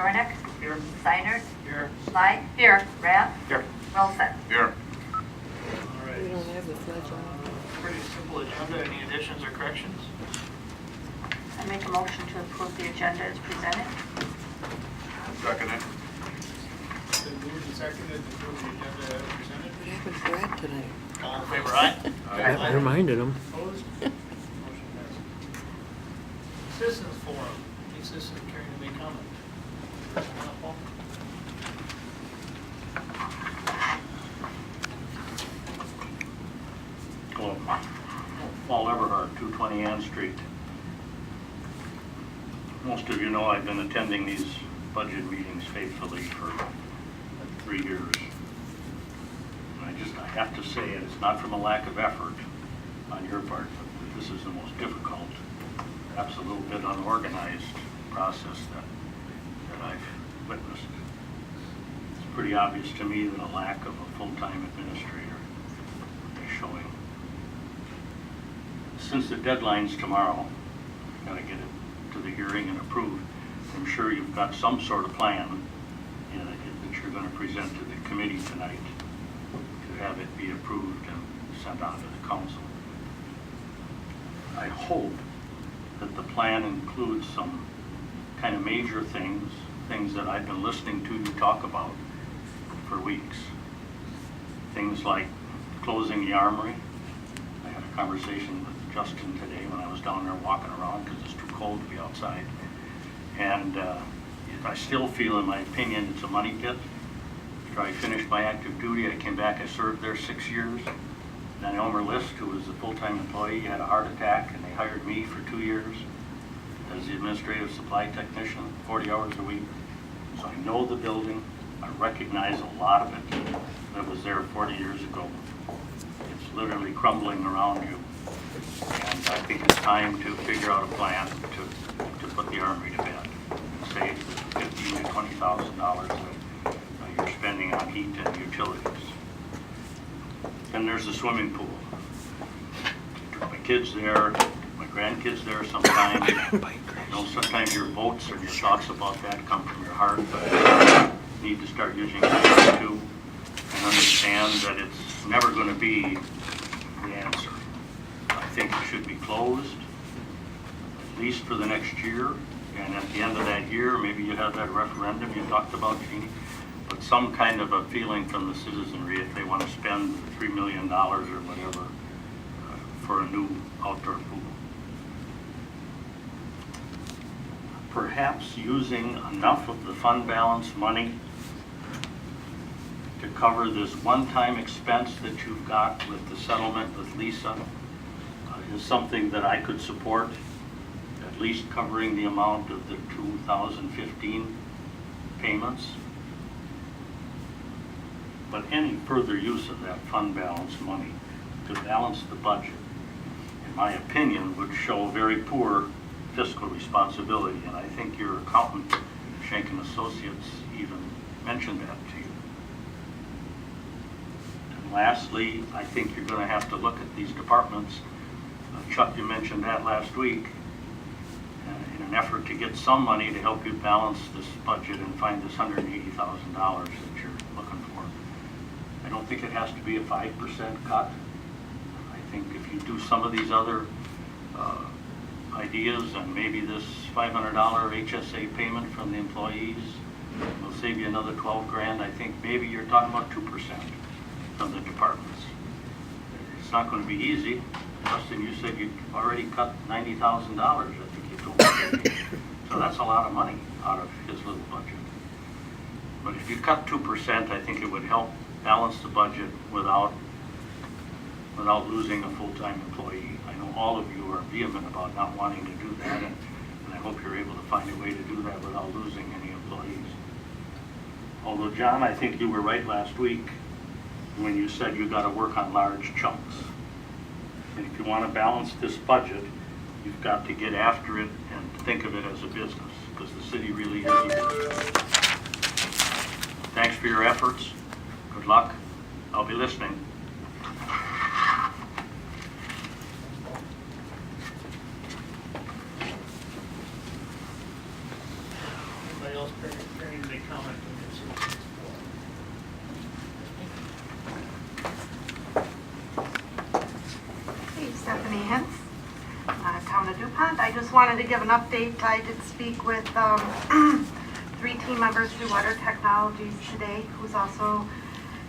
Dornick. Here. Steiner. Here. Schley. Here. Rath. Here. Wilson. Here. All We right. don't have the sledge on. Pretty simple agenda. Any additions or corrections? I make a motion to approve the agenda as presented. Second it. Been moved and seconded to approve the agenda as presented. What happened to Brad tonight? All in favor, aye? Aye. I reminded him. Opposed? Motion passes. Citizens forum. Any citizen caring to make comment? Paul? Paul Everhart, 220 Ann Street. Most of you know I've been attending these budget meetings faithfully for 3 years. And I have to say, and it's not from a lack of effort on your part, but this is the most difficult, perhaps a little bit unorganized process that I've witnessed. It's pretty obvious to me that a lack of a full-time administrator is showing. Since the deadline's tomorrow, got to get it to the hearing and approved. I'm sure you've got some sort of plan that you're going to present to the committee tonight to have it be approved and sent on to the council. I hope that the plan includes some kind of major things that I've been listening to you talk about for weeks. Things like closing the armory. I had a conversation with Justin today when I was down there walking around because it's too cold to be outside. And I still feel, in my opinion, it's a money pit. After I finished my active duty, I came back, I served there 6 years. Then Elmer List, who was a full-time employee, had a heart attack, and they hired me for 2 years as the administrative supply technician, 40 hours a week. So I know the building. I recognize a lot of it that was there 40 years ago. It's literally crumbling around you. And I think it's time to figure out a plan to put the armory to bed and save the $15,000 to $20,000 that you're spending on heat and utilities. Then there's the swimming pool. My kids there, my grandkids there sometimes. I know sometimes your votes or your thoughts about that come from your heart, but you need to start using it too and understand that it's never going to be the answer. I think it should be closed, at least for the next year, and at the end of that year, maybe you have that referendum you talked about, Jeannie, but some kind of a feeling from the citizenry if they want to spend $3 million or whatever for a new outdoor pool. Perhaps using enough of the fund balance money to cover this one-time expense that you've got with the settlement with Lisa is something that I could support, at least covering the amount of the 2015 payments. But any further use of that fund balance money to balance the budget, in my opinion, would show very poor fiscal responsibility. And I think your accountant, Schenck and Associates, even mentioned that to you. And lastly, I think you're going to have to look at these departments. Chuck, you mentioned that last week, in an effort to get some money to help you balance this budget and find this $180,000 that you're looking for. I don't think it has to be a 5% cut. I think if you do some of these other ideas and maybe this $500 HSA payment from the employees will save you another 12 grand. I think maybe you're talking about 2% from the departments. It's not going to be easy. Justin, you said you'd already cut $90,000, I think you told me. So that's a lot of money out of his little budget. But if you cut 2%, I think it would help balance the budget without losing a full-time employee. I know all of you are vehement about not wanting to do that, and I hope you're able to find a way to do that without losing any employees. Although, John, I think you were right last week when you said you got to work on large chunks. And if you want to balance this budget, you've got to get after it and think of it as a business, because the city really is a business. Thanks for your efforts. Good luck. I'll be listening. Anybody else caring to make comment on the citizens forum? Hey, Stephanie Hens, Town of DuPont. I just wanted to give an update. I did speak with 3 team members through Water Technologies today, who's also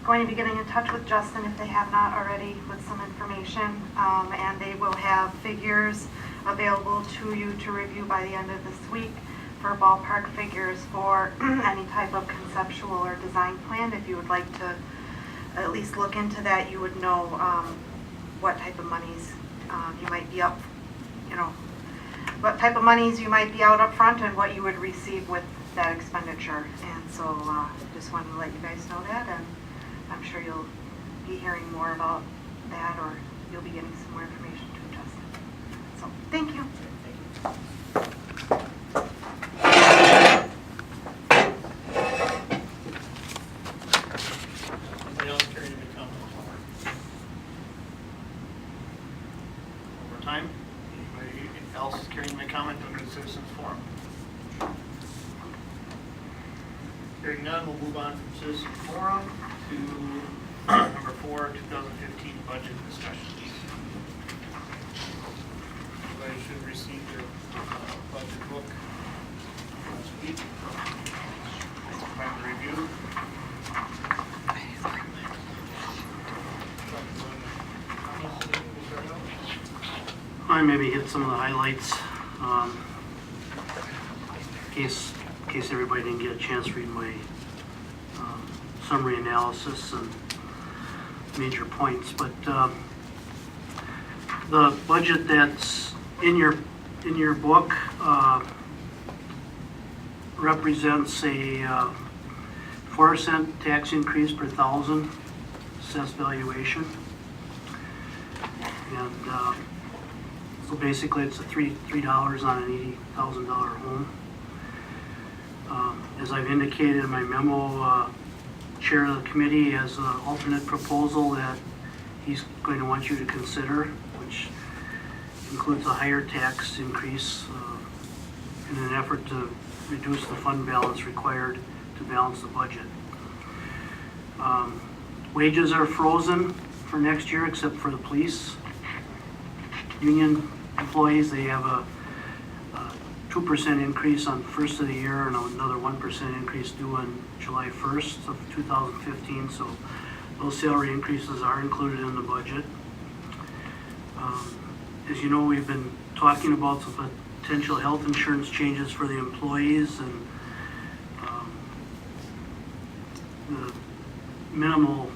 going to be getting in touch with Justin if they have not already with some information. And they will have figures available to you to review by the end of this week for ballpark figures for any type of conceptual or design plan. If you would like to at least look into that, you would know what type of monies you might be up, what type of monies you might be out up front and what you would receive with that expenditure. And so just wanted to let you guys know that, and I'm sure you'll be hearing more about that, or you'll be getting some more information to Justin. So thank you. Anybody else care to make comment? One more time. Anybody else caring to make comment under the citizens forum? Hearing none, we'll move on from citizens forum to number 4, 2015 budget discussions. Everybody should receive their budget book last week. Time to review. I maybe hit some of the highlights, in case everybody didn't get a chance to read my summary analysis and major points. But the budget that's in your book represents a 4-cent tax increase per thousand assessed valuation, and so basically it's a $3 on an $80,000 home. As I've indicated in my memo, Chair of the committee has an alternate proposal that he's going to want you to consider, which includes a higher tax increase in an effort to reduce the fund balance required to balance the budget. Wages are frozen for next year except for the police. Union employees, they have a 2% increase on the first of the year and another 1% increase due on July 1st of 2015. So those salary increases are included in the budget. As you know, we've been talking about some potential health insurance changes for the employees, and the minimal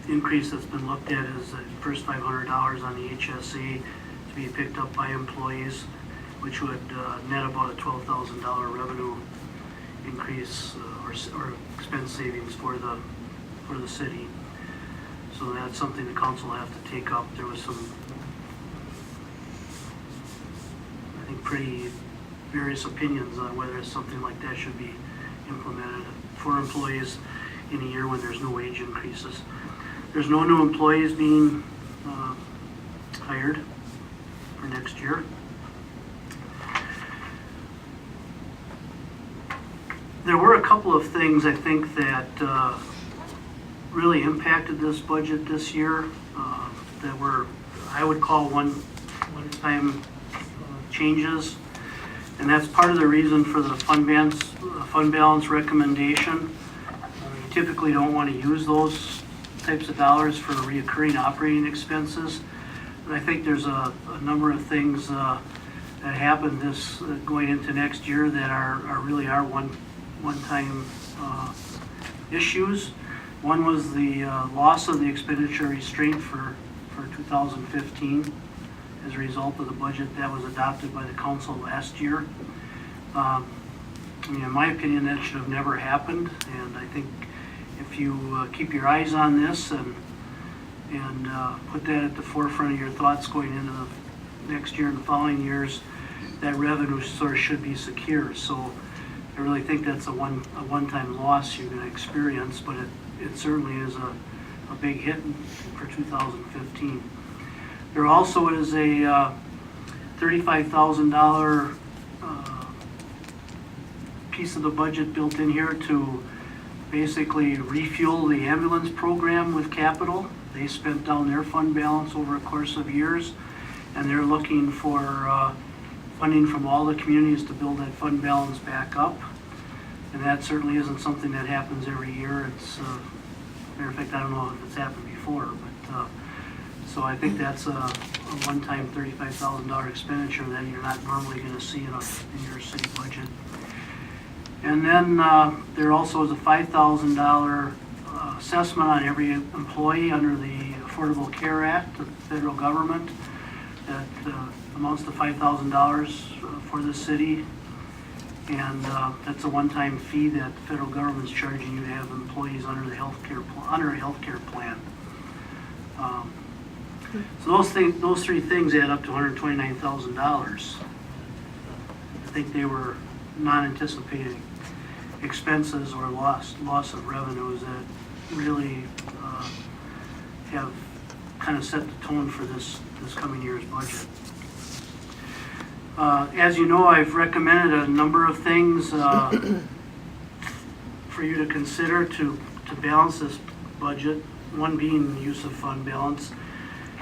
increase that's been looked at is the first $500 on the HSA to be picked up by employees, which would net about a $12,000 revenue increase or expense savings for the city. So that's something the council will have to take up. There was some, I think, pretty various opinions on whether something like that should be implemented for employees in a year when there's no wage increases. There's no new employees being hired for next year. There were a couple of things I think that really impacted this budget this year that were, I would call one-time changes, and that's part of the reason for the fund balance recommendation. You typically don't want to use those types of dollars for reoccurring operating expenses, but I think there's a number of things that happened going into next year that are really one-time issues. One was the loss of the expenditure restraint for 2015 as a result of the budget that was adopted by the council last year. In my opinion, that should have never happened, and I think if you keep your eyes on this and put that at the forefront of your thoughts going into the next year and the following years, that revenue source should be secure. So I really think that's a one-time loss you're going to experience, but it certainly is a big hit for 2015. There also is a $35,000 piece of the budget built in here to basically refuel the ambulance program with capital. They spent down their fund balance over a course of years, and they're looking for funding from all the communities to build that fund balance back up. And that certainly isn't something that happens every year. It's, matter of fact, I don't know if it's happened before, but, so I think that's a one-time $35,000 expenditure that you're not normally gonna see in your city budget. And then, there also is a $5,000 assessment on every employee under the Affordable Care Act of the federal government that amounts to $5,000 for the city. And that's a one-time fee that the federal government's charging you to have employees under the under a healthcare plan. So those three things add up to $129,000. I think they were non-anticipated expenses or loss of revenues that really have kind of set the tone for this coming year's budget. As you know, I've recommended a number of things for you to consider to balance this budget, one being the use of fund balance.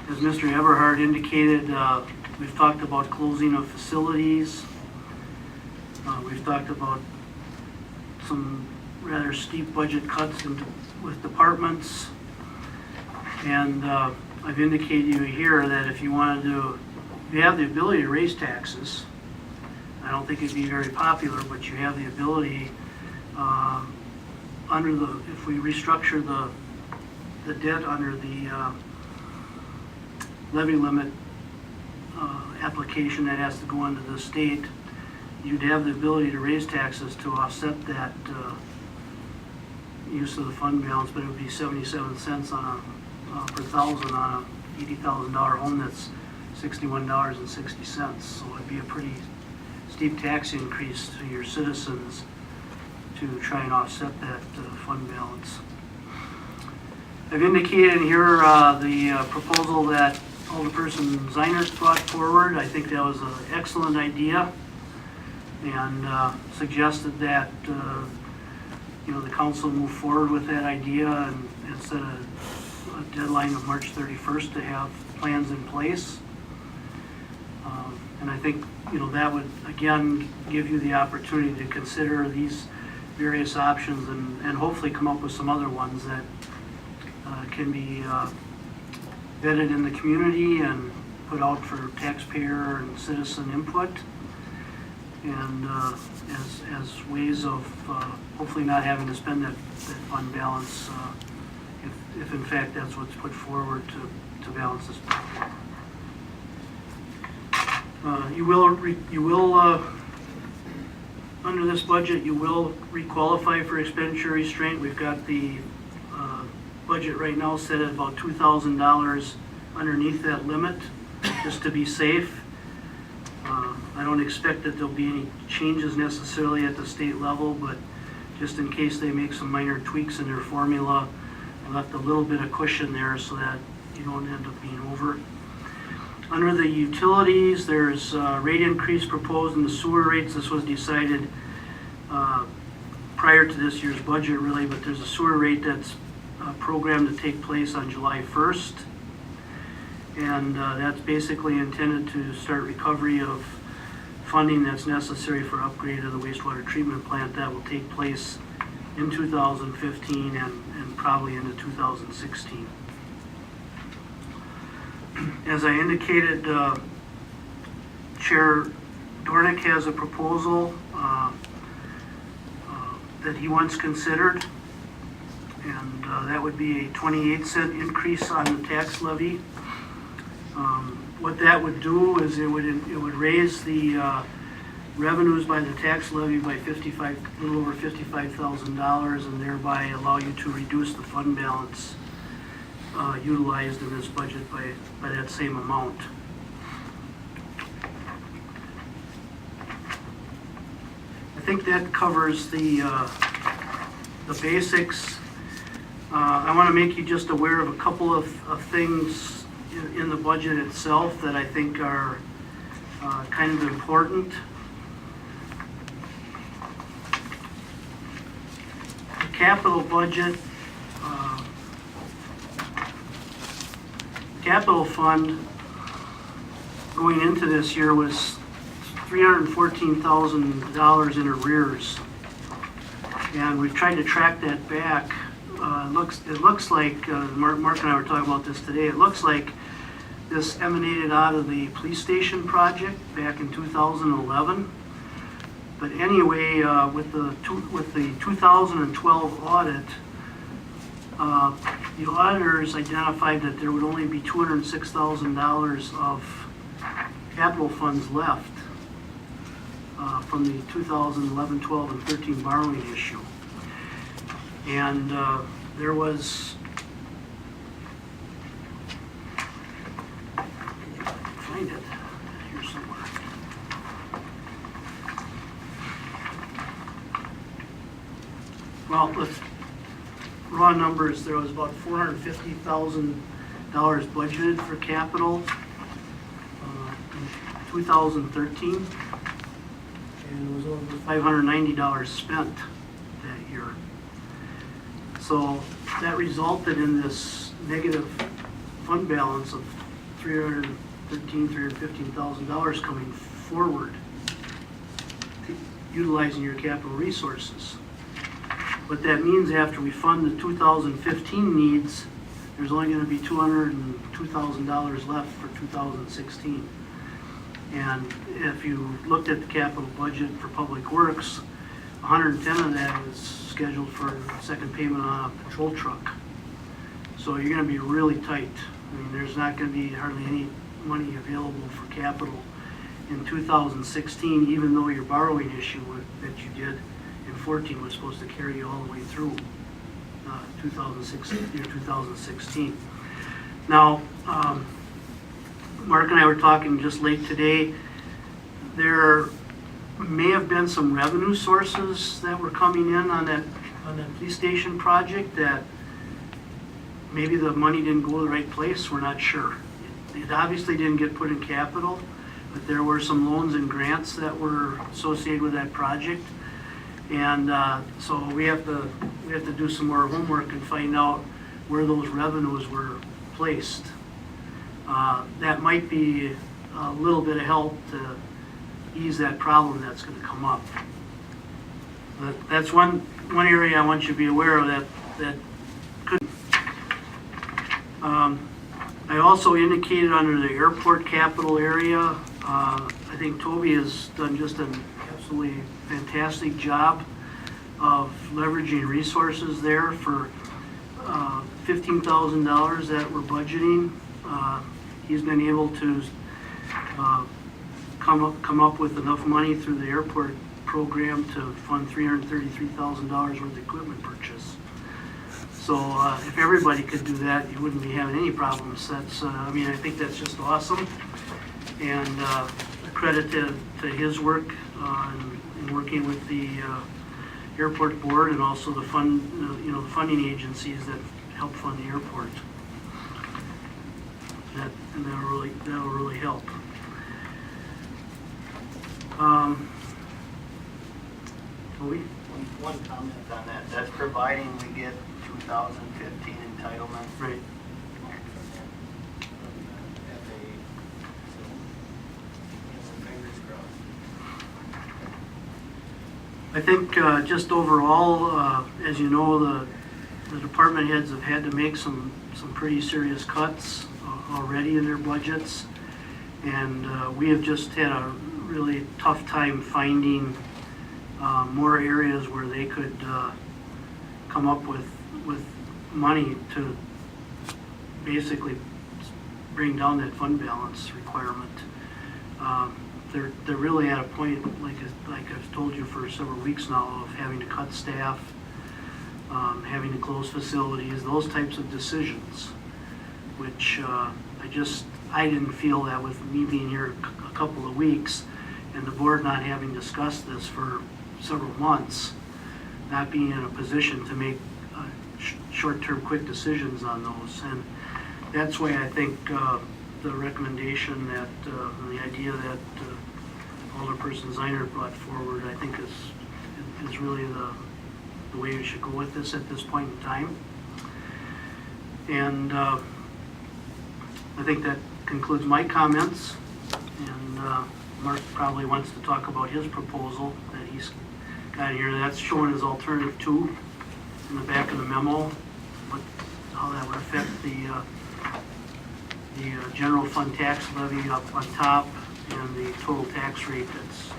As Mr. Everhart indicated, we've talked about closing of facilities. We've talked about some rather steep budget cuts with departments. And I've indicated to you here that if you wanted to, you have the ability to raise taxes. I don't think it'd be very popular, but you have the ability if we restructure the debt under the levy limit application that has to go into the state, you'd have the ability to raise taxes to offset that use of the fund balance, but it would be 77 cents on per thousand on a $80,000 home that's $61.60. So it'd be a pretty steep tax increase to your citizens to try and offset that fund balance. I've indicated here the proposal that Alderperson Zeinert brought forward. I think that was an excellent idea, and suggested that the council move forward with that idea and set a deadline of March 31st to have plans in place. And I think that would again give you the opportunity to consider these various options and hopefully come up with some other ones that can be vetted in the community and put out for taxpayer and citizen input, and as ways of hopefully not having to spend that fund balance if in fact that's what's put forward to balance this budget. You will under this budget, you will requalify for expenditure restraint. We've got the budget right now set at about $2,000 underneath that limit, just to be safe. I don't expect that there'll be any changes necessarily at the state level, but just in case they make some minor tweaks in their formula, I left a little bit of cushion there so that you don't end up being over. Under the utilities, there's a rate increase proposed in the sewer rates. This was decided prior to this year's budget, really, but there's a sewer rate that's programmed to take place on July 1st. And that's basically intended to start recovery of funding that's necessary for upgrade of the wastewater treatment plant. That will take place in 2015 and probably into 2016. As I indicated, Chair Dornick has a proposal that he wants considered, and that would be a 28-cent increase on the tax levy. What that would do is it would raise the revenues by the tax levy by a little over $55,000, and thereby allow you to reduce the fund balance utilized in this budget by that same amount. I think that covers the basics. I want to make you just aware of a couple of things in the budget itself that I think are kind of important. capital budget, capital fund going into this year was $314,000 in arrears. And we've tried to track that back. It looks like, Mark and I were talking about this today, it looks like this emanated out of the police station project back in 2011. But anyway, with the 2012 audit, the auditors identified that there would only be $206,000 of capital funds left from the 2011, 12, and 13 borrowing issue. And there was, find it here somewhere. Well, let's, raw numbers, there was about $450,000 budgeted for capital in 2013. And it was over $590 spent that year. So that resulted in this negative fund balance of $315,000 coming forward, utilizing your capital resources. What that means after we fund the 2015 needs, there's only going to be $202,000 left for 2016. And if you looked at the capital budget for Public Works, 110 of that is scheduled for a second payment on a patrol truck. So you're going to be really tight. I mean, there's not going to be hardly any money available for capital in 2016, even though your borrowing issue that you did in 14 was supposed to carry you all the way through 2016. Now, Mark and I were talking just late today. There may have been some revenue sources that were coming in on that police station project that maybe the money didn't go to the right place. We're not sure. It obviously didn't get put in capital, but there were some loans and grants that were associated with that project. And so we have to do some more homework and find out where those revenues were placed. That might be a little bit of help to ease that problem that's going to come up. But that's one area I want you to be aware of that could. I also indicated under the airport capital area, I think Toby has done just an absolutely fantastic job of leveraging resources there for $15,000 that we're budgeting. He's been able to come up with enough money through the airport program to fund $333,000 worth of equipment purchase. So if everybody could do that, you wouldn't be having any problems. That's, I mean, I think that's just awesome. And credit to his work in working with the airport board and also the the funding agencies that help fund the airport. That'll really help. One comment on that. That's providing we get 2015 entitlement. Right. I think just overall, as you know, the department heads have had to make some pretty serious cuts already in their budgets, and we have just had a really tough time finding more areas where they could come up with money to basically bring down that fund balance requirement. They're really at a point, like I've told you for several weeks now, of having to cut staff, having to close facilities, those types of decisions, which I didn't feel that with me being here a couple of weeks and the board not having discussed this for several months, not being in a position to make short-term quick decisions on those. And that's why I think the recommendation that, the idea that Alderperson Zeiner brought forward, I think is really the way we should go with this at this point in time. And I think that concludes my comments. And Mark probably wants to talk about his proposal that he's got here. That's shown as alternative 2 in the back of the memo, how that would affect the general fund tax levy up on top and the total tax rate that's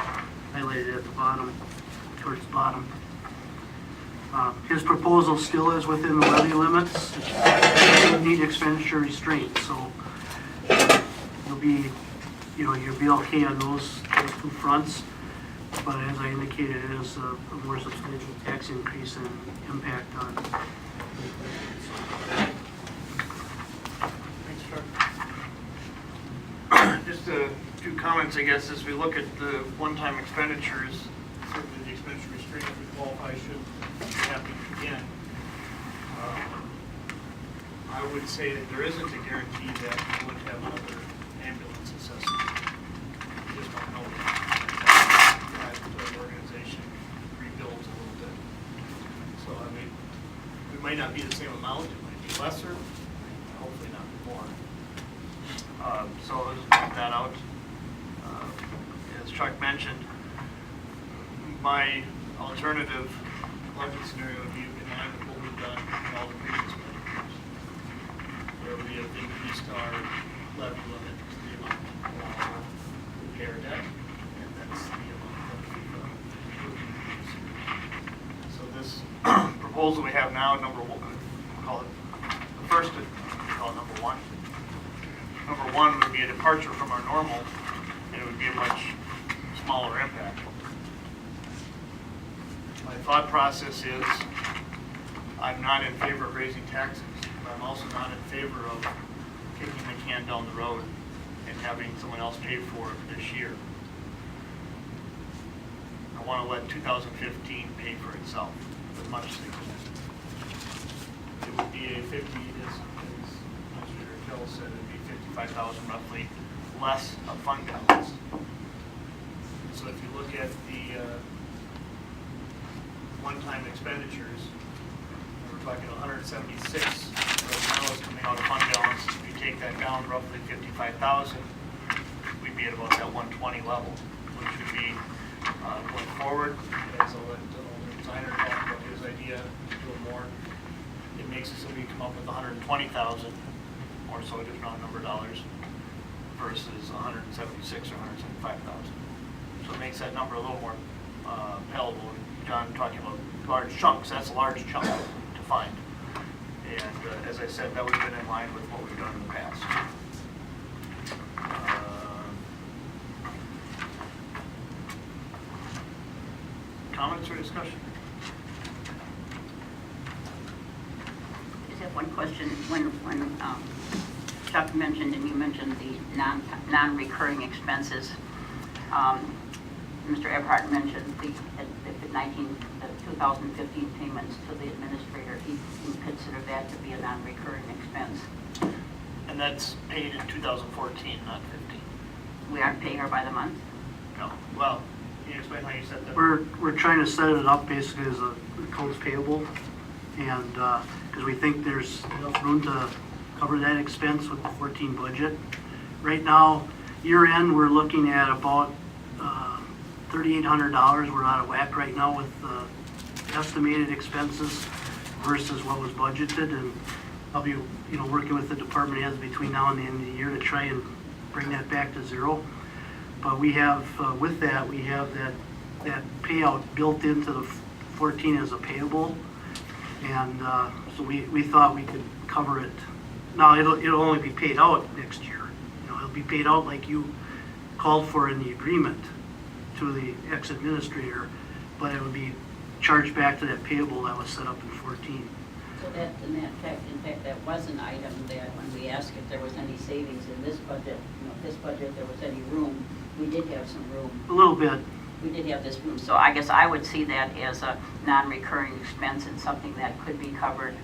highlighted at the bottom, towards the bottom. His proposal still is within the levy limits. It doesn't need expenditure restraint, so you'll be okay on those 2 fronts. But as I indicated, it is a more substantial tax increase and impact on. Thanks, Chuck. Just a few comments, I guess, as we look at the one-time expenditures, certainly the expenditure restraint, if we qualify, should be happening again. I would say that there isn't a guarantee that we would have another ambulance assessment. We just don't know that the organization rebuilds a little bit. So, I mean, it might not be the same amount, it might be lesser, hopefully not more. So let's point that out. As Chuck mentioned, my alternative budget scenario would be in line with what we've done in all the previous budget years, where we have increased our levy limit to the amount we pay our debt, and that's the amount that we've increased. So this proposal we have now, number one, we'll call it the first, we'll call it number one. Number one would be a departure from our normal, and it would be a much smaller impact. My thought process is, I'm not in favor of raising taxes, but I'm also not in favor of kicking the can down the road and having someone else pay for it this year. I want to let 2015 pay for itself with much significance. It would be a 50, as Mr. Hill said, it would be 55,000 roughly less of fund balance. So if you look at the one-time expenditures, we're talking 176 right now is coming out of fund balance. If you take that down roughly 55,000, we'd be at about that 120 level, which would be going forward, as I'll let the designer talk about his idea a little more. It makes it so we come up with 120,000 or so, just round number dollars, versus 176 or 175,000. So it makes that number a little more palatable. John talking about large chunks, that's a large chunk to find. And as I said, that would have been in line with what we've done in the past. Comments or discussion? I just have one question. When Chuck mentioned, and you mentioned the non-recurring expenses, Mr. Eberhardt mentioned the 2015 payments to the administrator. He considered that to be a non-recurring expense. And that's paid in 2014, not 15. We aren't paying her by the month? No. Well, can you explain how you set that? We're trying to set it up basically as a accounts payable, and because we think there's enough room to cover that expense with the 14 budget. Right now, year end, we're looking at about $3,800. We're out of whack right now with estimated expenses versus what was budgeted, and I'll be working with the department heads between now and the end of the year to try and bring that back to zero. But we have, with that, we have that payout built into the 14 as a payable, and so we thought we could cover it. Now it'll only be paid out next year. It'll be paid out like you called for in the agreement to the ex-administrator, but it would be charged back to that payable that was set up in 14. So that, in fact, that was an item that when we asked if there was any savings in this budget, this budget, there was any room, we did have some room. A little bit. We did have this room. So I guess I would see that as a non-recurring expense and something that could be covered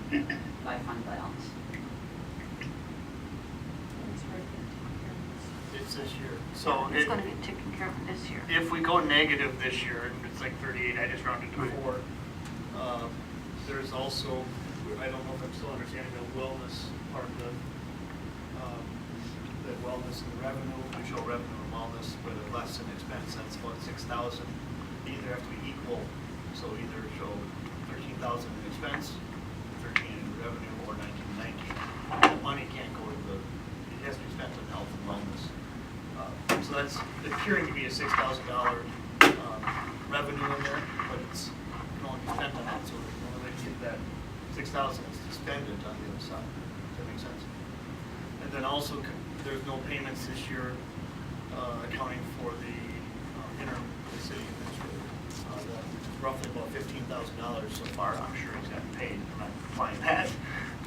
by fund balance. It's this year. So It's going to be taken care of this year. if we go negative this year, and it's like 38, I just rounded to 4, There's also, I don't know if I'm still understanding the wellness part of the wellness and the revenue. We show revenue and wellness, but a less than expense. That's about 6,000. Either have to be equal, so either show 13,000 in expense, 13 in revenue, or 19. The money can't go to it has to be spent on health and wellness. So that's appearing to be a $6,000 revenue in there, but it's can only be spent on that. So the only way to get that 6,000 is to spend it on the other side. Does that make sense? And then also, there's no payments this year accounting for the interim city administrator. Roughly about $15,000 so far. I'm sure he's gotten paid. I'm not implying that.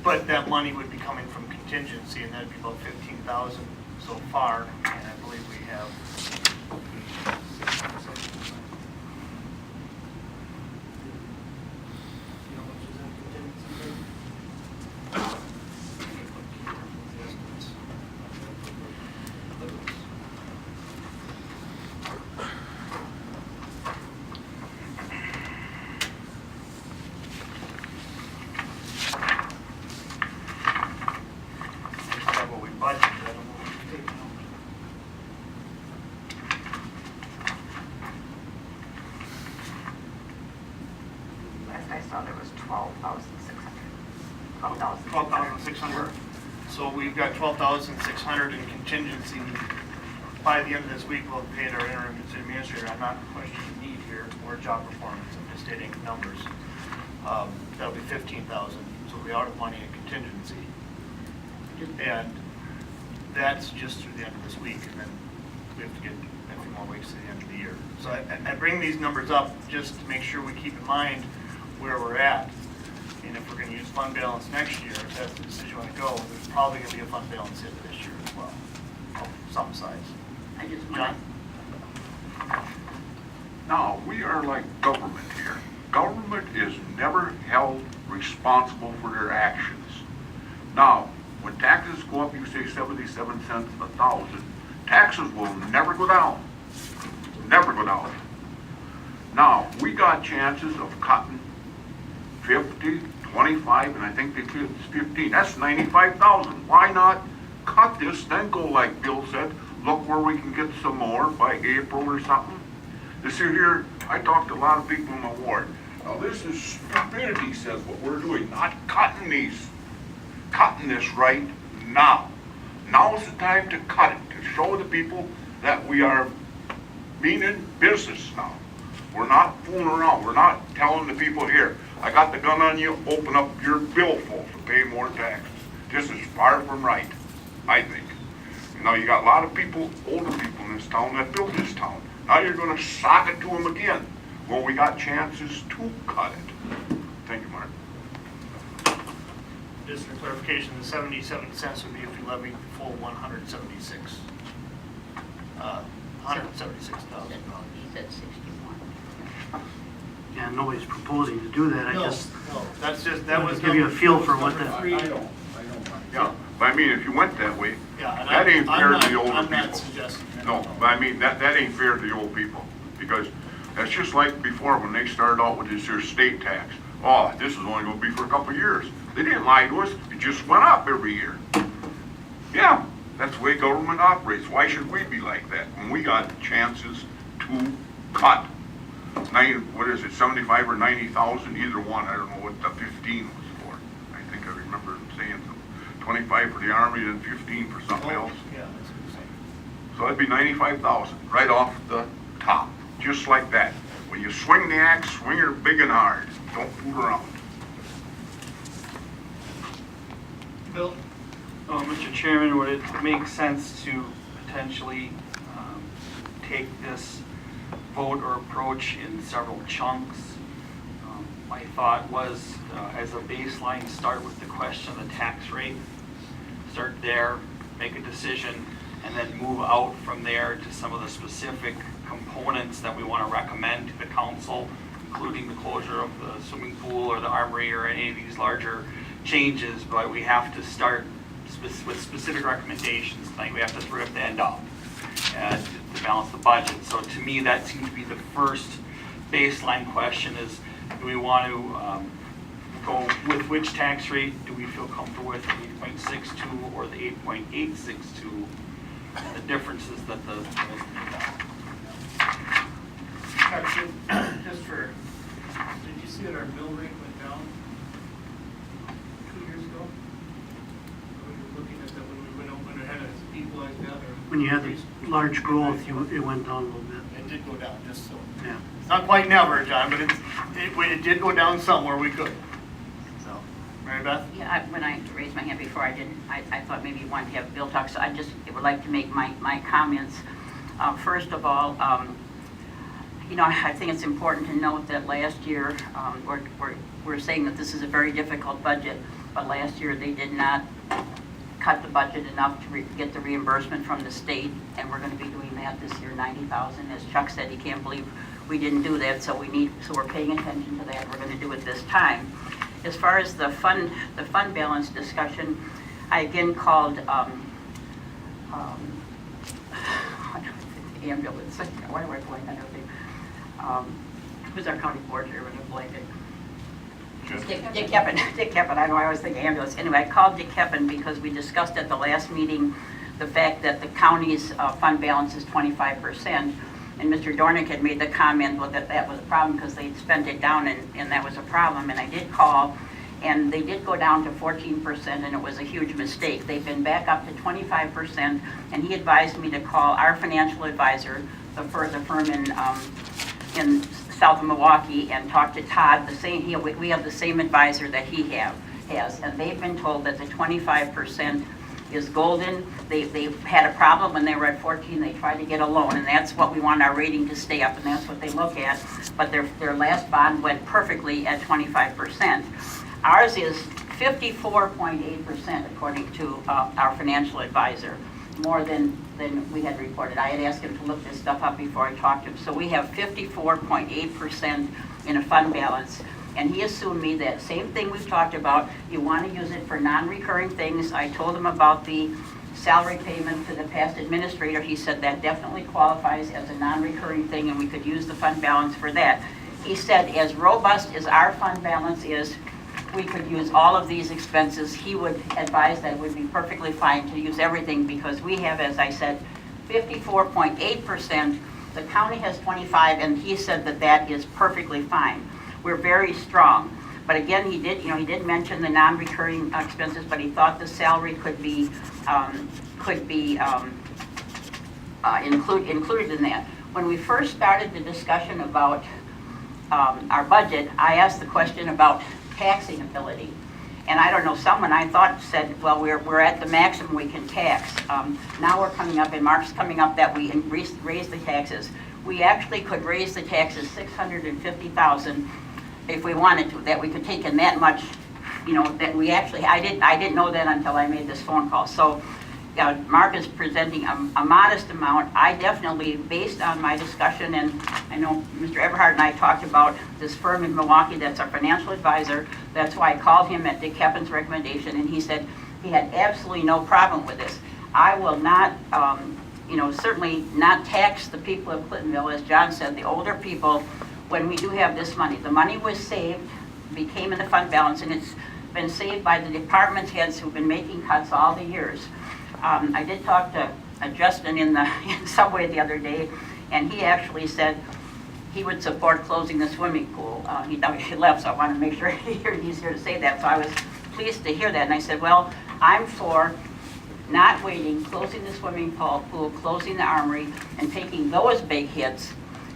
But that money would be coming from contingency, and that'd be about $15,000 so far. And I believe we have. You know how much is in contingency? What we budgeted, I don't know what we've taken out. Last I saw, there was 12,600. 12,000. 12,600. So we've got 12,600 in contingency. By the end of this week, we'll have paid our interim city administrator. I'm not questioning need here or job performance. I'm just stating numbers. That'll be 15,000. So we'll be out of money in contingency. And that's just through the end of this week, and then we have to get a few more weeks to the end of the year. So I bring these numbers up just to make sure we keep in mind where we're at. And if we're going to use fund balance next year, if that's the decision you want to go, there's probably going to be a fund balance hit this year as well, of some size. I just John? want Now, we are like government here. Government is never held responsible for their actions. Now, when taxes go up, you say 77 cents a thousand, taxes will never go down. Never go down. Now, we got chances of cutting 50, 25, and I think they feel it's 15. That's 95,000. Why not cut this, then go like Bill said, look where we can get some more by April or something? This here, I talked to a lot of people in my ward. Now, this is stupidity, says what we're doing, not cutting these. Cutting this right now. Now is the time to cut it, to show the people that we are being in business now. We're not fooling around. We're not telling the people here, I got the gun on you, open up your billfold to pay more taxes. This is far from right, I think. You know, you got a lot of people, older people in this town that built this town. Now you're going to sock it to them again. Well, we got chances to cut it. Thank you, Mark. Just for clarification, the 77 cents would be if we levied the full 176. $176,000. he said 61. Yeah, nobody's proposing to do that. I No, just no, that's just, that was. give you a feel for what number that. three. Yeah, but I mean, if you went that way, Yeah, and that ain't fair to the older I'm not people. suggesting that. No, but I mean, that ain't fair to the old people, because that's just like before when they started out with this here state tax. Oh, this is only gonna be for a couple of years. They didn't lie to us, it just went up every year. Yeah, that's the way government operates. Why should we be like that when we got chances to cut? What is it, 75 or 90,000, either one, I don't know what the 15 was for. I think I remember saying something. 25 for the Army and 15 for something else. Yeah, that's what you're saying. So that'd be 95,000, right off the top, just like that. When you swing the axe, swing it big and hard. Don't fool around. Bill? Mr. Chairman, would it make sense to potentially take this vote or approach in several chunks? My thought was, as a baseline, start with the question of the tax rate. Start there, make a decision, and then move out from there to some of the specific components that we want to recommend to the council, including the closure of the swimming pool or the armory or any of these larger changes. But we have to start with specific recommendations. Like we have to end up to balance the budget. So to me, that seems to be the first baseline question: is Do we want to go with which tax rate? Do we feel comfortable with 8.62 or the 8.862? The differences that the Just for, did you see that our mill rate went down 2 years ago? We were looking at that when it had an equalized that or. When you had the large growth, it went down a little bit. It did go down, just so. Yeah. It's not quite never, John, but it did go down somewhere we could. So, Mary Beth? Yeah, when I raised my hand before, I thought maybe you wanted to have Bill talk, so I just would like to make my comments. First of all, you know, I think it's important to note that last year, we're saying that this is a very difficult budget, but last year they did not cut the budget enough to get the reimbursement from the state, and we're going to be doing that this year, $90,000. As Chuck said, he can't believe we didn't do that, so we're paying attention to that. We're going to do it this time. As far as the fund balance discussion, I again called ambulance. Why do I blank on everything? Who's our county board here with a blanket? Dick Keppen. I know I always think ambulance. Anyway, I called Dick Keppen because we discussed at the last meeting the fact that the county's fund balance is 25%. And Mr. Dornick had made the comment that was a problem because they'd spent it down and that was a problem. And I did call, and they did go down to 14%, and it was a huge mistake. They've been back up to 25%, and he advised me to call our financial advisor, the firm in south of Milwaukee, and talk to Todd. We have the same advisor that he has, and they've been told that the 25% is golden. They had a problem when they were at 14. They tried to get a loan, and that's what we want our rating to stay up, and that's what they look at. But their last bond went perfectly at 25%. Ours is 54.8% according to our financial advisor, more than we had reported. I had asked him to look this stuff up before I talked to him. So we have 54.8% in a fund balance. And he assumed me that same thing we've talked about, you want to use it for non-recurring things. I told him about the salary payment to the past administrator. He said that definitely qualifies as a non-recurring thing and we could use the fund balance for that. He said as robust as our fund balance is, we could use all of these expenses. He would advise that it would be perfectly fine to use everything because we have, as I said, 54.8%. The county has 25, and he said that that is perfectly fine. We're very strong. But again, he did mention the non-recurring expenses, but he thought the salary could be included in that. When we first started the discussion about our budget, I asked the question about taxing ability. And I don't know, someone I thought said, well, we're at the maximum we can tax. Now we're coming up, and Mark's coming up, that we raise the taxes. We actually could raise the taxes $650,000 if we wanted to, that we could take in that much, that we actually, I didn't know that until I made this phone call. So Mark is presenting a modest amount. I definitely, based on my discussion, and I know Mr. Everhart and I talked about this firm in Milwaukee that's our financial advisor. That's why I called him at Dick Keppen's recommendation, and he said he had absolutely no problem with this. I will not, certainly not tax the people of Clintonville, as John said, the older people, when we do have this money. The money was saved, became in the fund balance, and it's been saved by the department heads who've been making cuts all the years. I did talk to Justin in Subway the other day, and he actually said he would support closing the swimming pool. He left, so I wanted to make sure he's here to say that. So I was pleased to hear that, and I said, well, I'm for not waiting, closing the swimming pool, closing the armory, and taking those big hits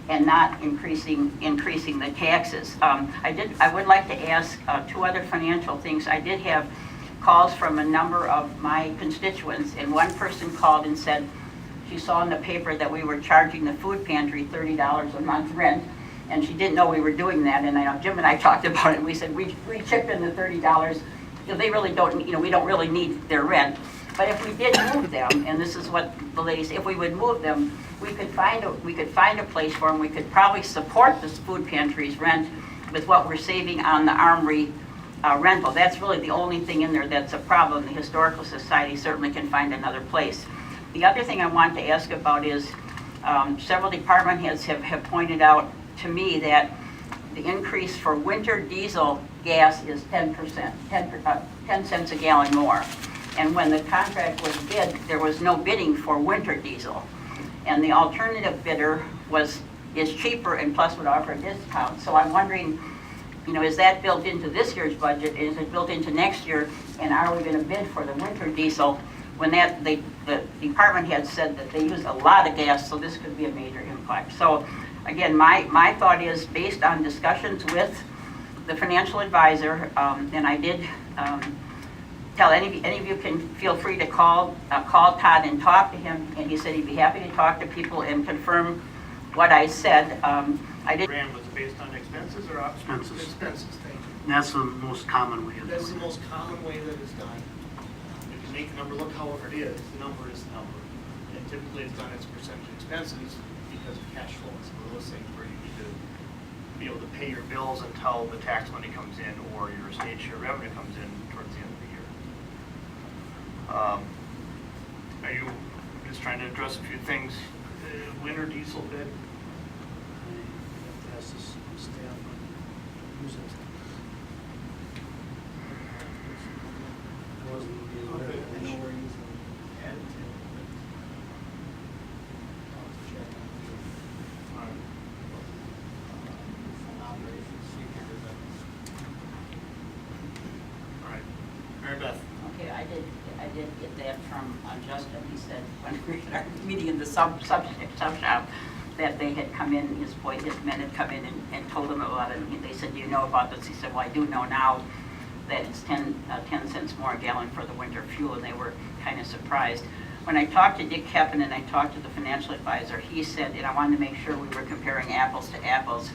and not increasing the taxes. I would like to ask two other financial things. I did have calls from a number of my constituents, and one person called and said she saw in the paper that we were charging the food pantry $30 a month rent, and she didn't know we were doing that. And I know Jim and I talked about it, and we said we chipped in the $30. They really don't, we don't really need their rent. But if we did move them, and this is what the lady said, if we would move them, we could find a place for them. We could probably support this food pantry's rent with what we're saving on the armory rental. That's really the only thing in there that's a problem. The Historical Society certainly can find another place. The other thing I want to ask about is several department heads have pointed out to me that the increase for winter diesel gas is 10%, 10 cents a gallon more. And when the contract was bid, there was no bidding for winter diesel. And the alternative bidder is cheaper and plus would offer a discount. So I'm wondering, is that built into this year's budget? Is it built into next year? And are we going to bid for the winter diesel when the department had said that they use a lot of gas, so this could be a major impact. So again, my thought is based on discussions with the financial advisor, and I did tell any of you can feel free to call Todd and talk to him, and he said he'd be happy to talk to people and confirm what I said. I did. Grant was based on expenses or Expenses. Expenses, thank you. And that's the most common way of That's the doing it. most common way that it's done. If you make the number look however it is, the number is the number. And typically it's done as a percentage of expenses because of cash flow. It's one of those things where you need to be able to pay your bills until the tax money comes in or your state share revenue comes in towards the end of the year. Are you just trying to address a few things? Winter diesel bid? All right. Mary Beth? Okay, I did get that from Justin. He said when we were at our meeting in the sub shop that they had come in, his men had come in and told him about it. And they said, do you know about this? He said, well, I do know now that it's 10 cents more a gallon for the winter fuel, and they were kind of surprised. When I talked to Dick Keppen and I talked to the financial advisor, he said, and I wanted to make sure we were comparing apples to apples,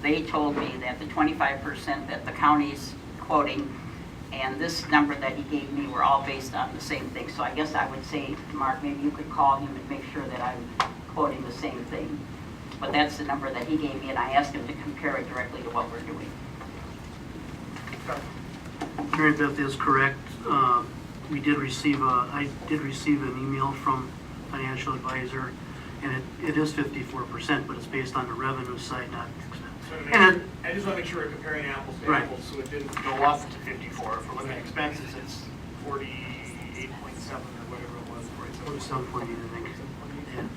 they told me that the 25% that the county's quoting and this number that he gave me were all based on the same thing. So I guess I would say, Mark, maybe you could call him and make sure that I'm quoting the same thing. But that's the number that he gave me, and I asked him to compare it directly to what we're doing. Mary Beth is correct. I did receive an email from financial advisor, and it is 54%, but it's based on the revenue side, not expense. And I just want to make sure we're comparing apples to Right. apples, so it didn't go up to 54. If we're looking at expenses, it's 48.7 or whatever it was, 47. 47.8, I think. Yeah. And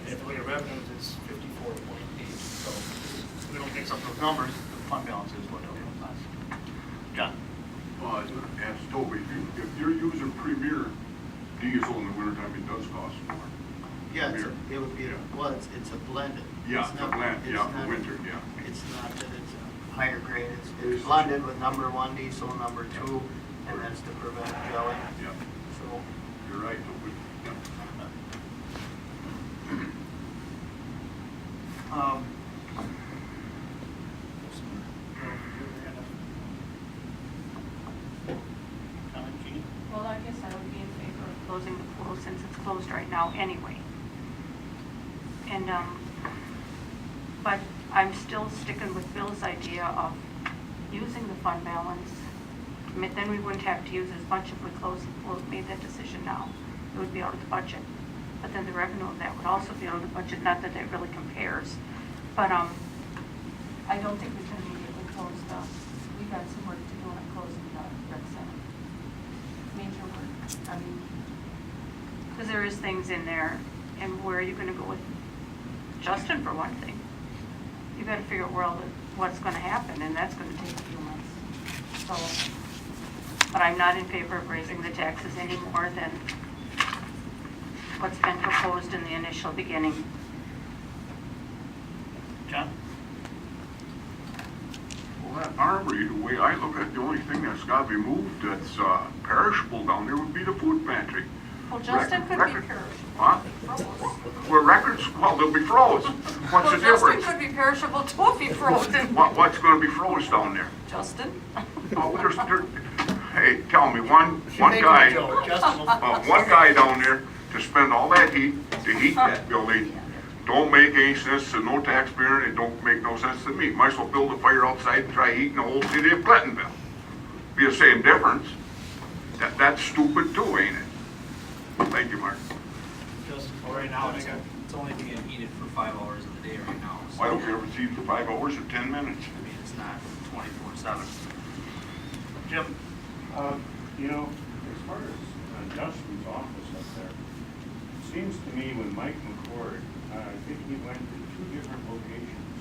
if we look at revenues, it's 54.8. So we don't mix up those numbers, the fund balance is what it'll cost. John? As Toby, if you're using Premier diesel in the wintertime, it does cost more. Yeah, Premier. it would be, well, it's a blended. Yeah, It's it's a not- blend, it's yeah, for not- winter, yeah. It's not that it's a higher grade, it's blended with number 1 diesel, number 2, and that's to prevent gelling. Yeah, So, you're right, Toby. Yeah. Well, I guess I would be in favor of closing the pool since it's closed right now anyway. And, but I'm still sticking with Bill's idea of using the fund balance. Then we wouldn't have to use as much if we closed the pool, made that decision now. It would be out of the budget. But then the revenue of that would also be out of the budget, not that it really compares. But, I don't think we can immediately close we got some work to do on closing the rec center. Major work, I mean, because there is things in there, and where are you gonna go with Justin for one thing? You gotta figure out what's gonna happen, and that's gonna take a few months. So, but I'm not in favor of raising the taxes any more than what's been proposed in the initial beginning. John? Well, that armory, the way I look at it, the only thing that's gotta be moved that's perishable down there would be the food pantry. Well, Justin could be Record- perishable. Huh? Where records, well, they'll be froze. What's the difference? Justin could be perishable too if he frozen. What's gonna be froze down there? Justin? Oh, hey, tell me, one guy, one guy down there to spend all that heat to heat that building don't make any sense to no taxpayer, and it don't make no sense to me. Might as well build a fire outside and try heating the whole city of Clintonville. Be the same difference. That's stupid too, ain't it? Thank you, Mark. Justin? Well, right now, it's only being heated for 5 hours of the day right now, Why don't we ever see for 5 hours or 10 minutes? I mean, it's not 24/7. Jim? You know, as far as Justin's office up there, it seems to me when Mike McCord, I think he went to 2 different locations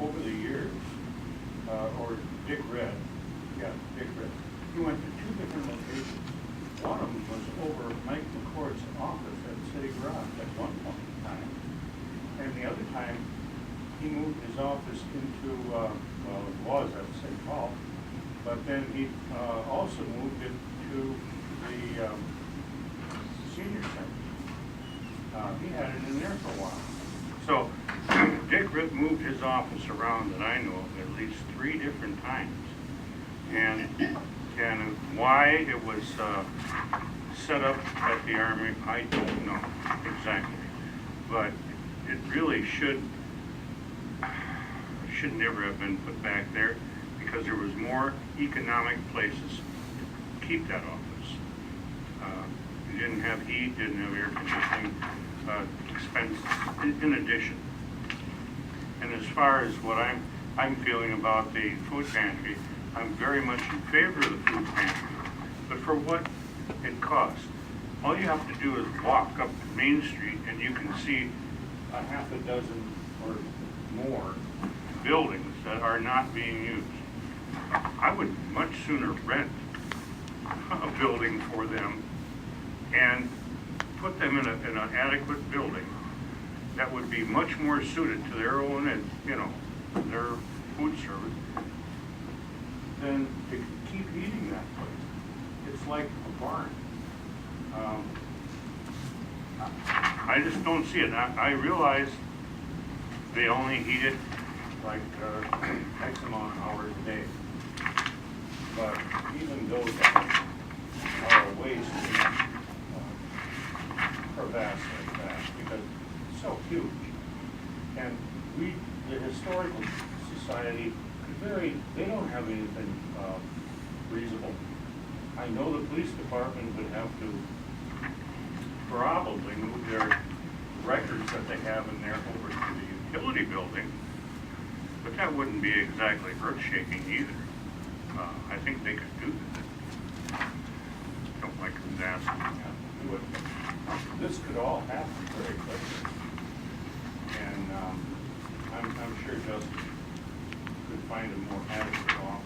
over the years, or Dick Red, he went to 2 different locations. One of them was over Mike McCord's office at City Garage at one point in time. And the other time, he moved his office into, well, it was at St. Paul, but then he also moved it to the senior center. He had it in there for a while. So Dick Ritt moved his office around that I know of at least 3 different times. And why it was set up at the Armory, I don't know exactly. But it really should never have been put back there because there was more economic places to keep that office. You didn't have heat, didn't have air conditioning, expenses in addition. And as far as what I'm feeling about the food pantry, I'm very much in favor of the food pantry, but for what it costs. All you have to do is walk up Main Street and you can see a half a dozen or more buildings that are not being used. I would much sooner rent a building for them and put them in an adequate building that would be much more suited to their own and, their food service than to keep heating that place. It's like a barn. I just don't see it. I realize they only heat it like X amount of hours a day. But even those are a waste crevasse like that because it's so huge. And the Historical Society, they don't have anything reasonable. I know the police department would have to probably move their records that they have in there over to the utility building, but that wouldn't be exactly earth-shaking either. I think they could do that. Don't like them asking them to do it. This could all happen very quickly. And I'm sure Justin could find a more adequate office.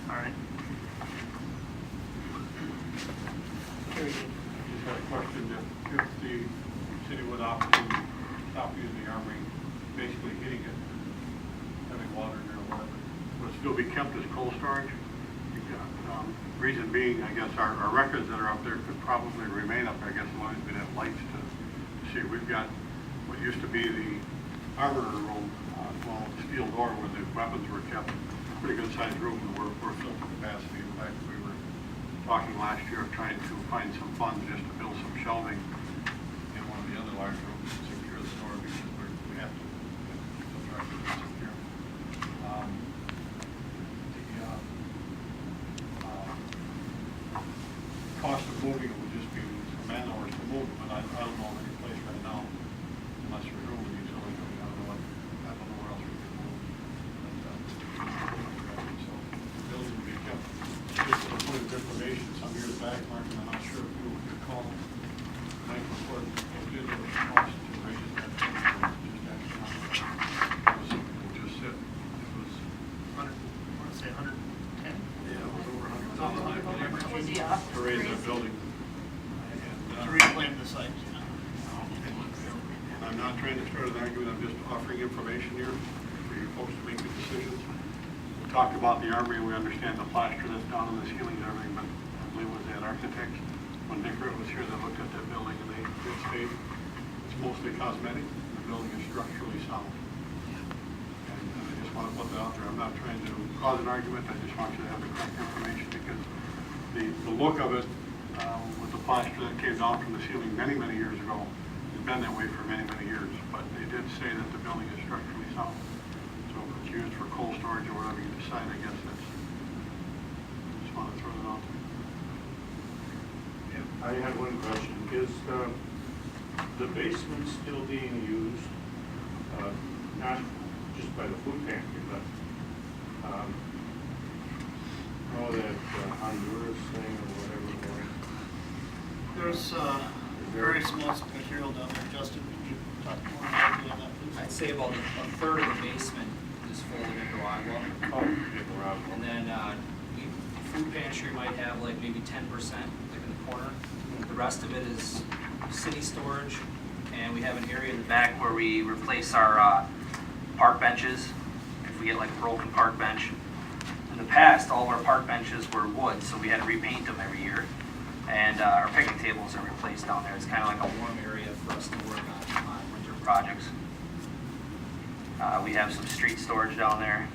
All right. Just had a question, if the city would opt to stop using the Armory, basically heating it, having water in there or whatever, would it still be kept as cold storage? Reason being, I guess, our records that are up there could probably remain up there, I guess, as long as we'd have lights to see. We've got what used to be the armor room, small steel door where the weapons were kept, pretty good sized room, and we're full capacity. In fact, we were talking last year of trying to find some funds just to build some shelving in one of the other large rooms to secure the door because we have to keep those records secure. Cost of moving it would just be some man hours to move it, but I don't know of any place right now, unless we're doing the utility, I don't know where else we could move. So the building would be kept. Just a point of information, some years back, Mark, and I'm not sure if you would recall, Mike McCord did a cost to raise that. Just sit. It was 100, I want to say 110? Yeah, it was over 100,000, I believe, Was he off? to raise that building. And, To reclaim the site. and I'm not trying to start an argument, I'm just offering information here for you folks to make the decisions. We talked about the Armory, we understand the plaster that's down in the ceilings and everything, but I believe it was that architect, when Dick Ritt was here, they looked at that building and they did state it's mostly cosmetic, the building is structurally sound. And I just want to put that out there. I'm not trying to cause an argument, I just want you to have the correct information because the look of it, with the plaster that came down from the ceiling many, many years ago, has been that way for many, many years. But they did say that the building is structurally sound. So if it's used for cold storage or whatever you decide, I guess that's, just want to throw that out there. I had one question. Is the basement's still being used, not just by the food pantry, but, that Honduras thing or whatever it was. There's very small material down there. Justin, could you talk more about that, please? I'd say about a third of the basement is full of Nicaragua. Oh, Nicaragua. And then food pantry might have like maybe 10%, like in the corner. The rest of it is city storage. And we have an area in the back where we replace our park benches. If we get like a broken park bench. In the past, all of our park benches were wood, so we had to repaint them every year. And our picnic tables are replaced down there. It's kind of like a warm area for us to work on winter projects. We have some street storage down there.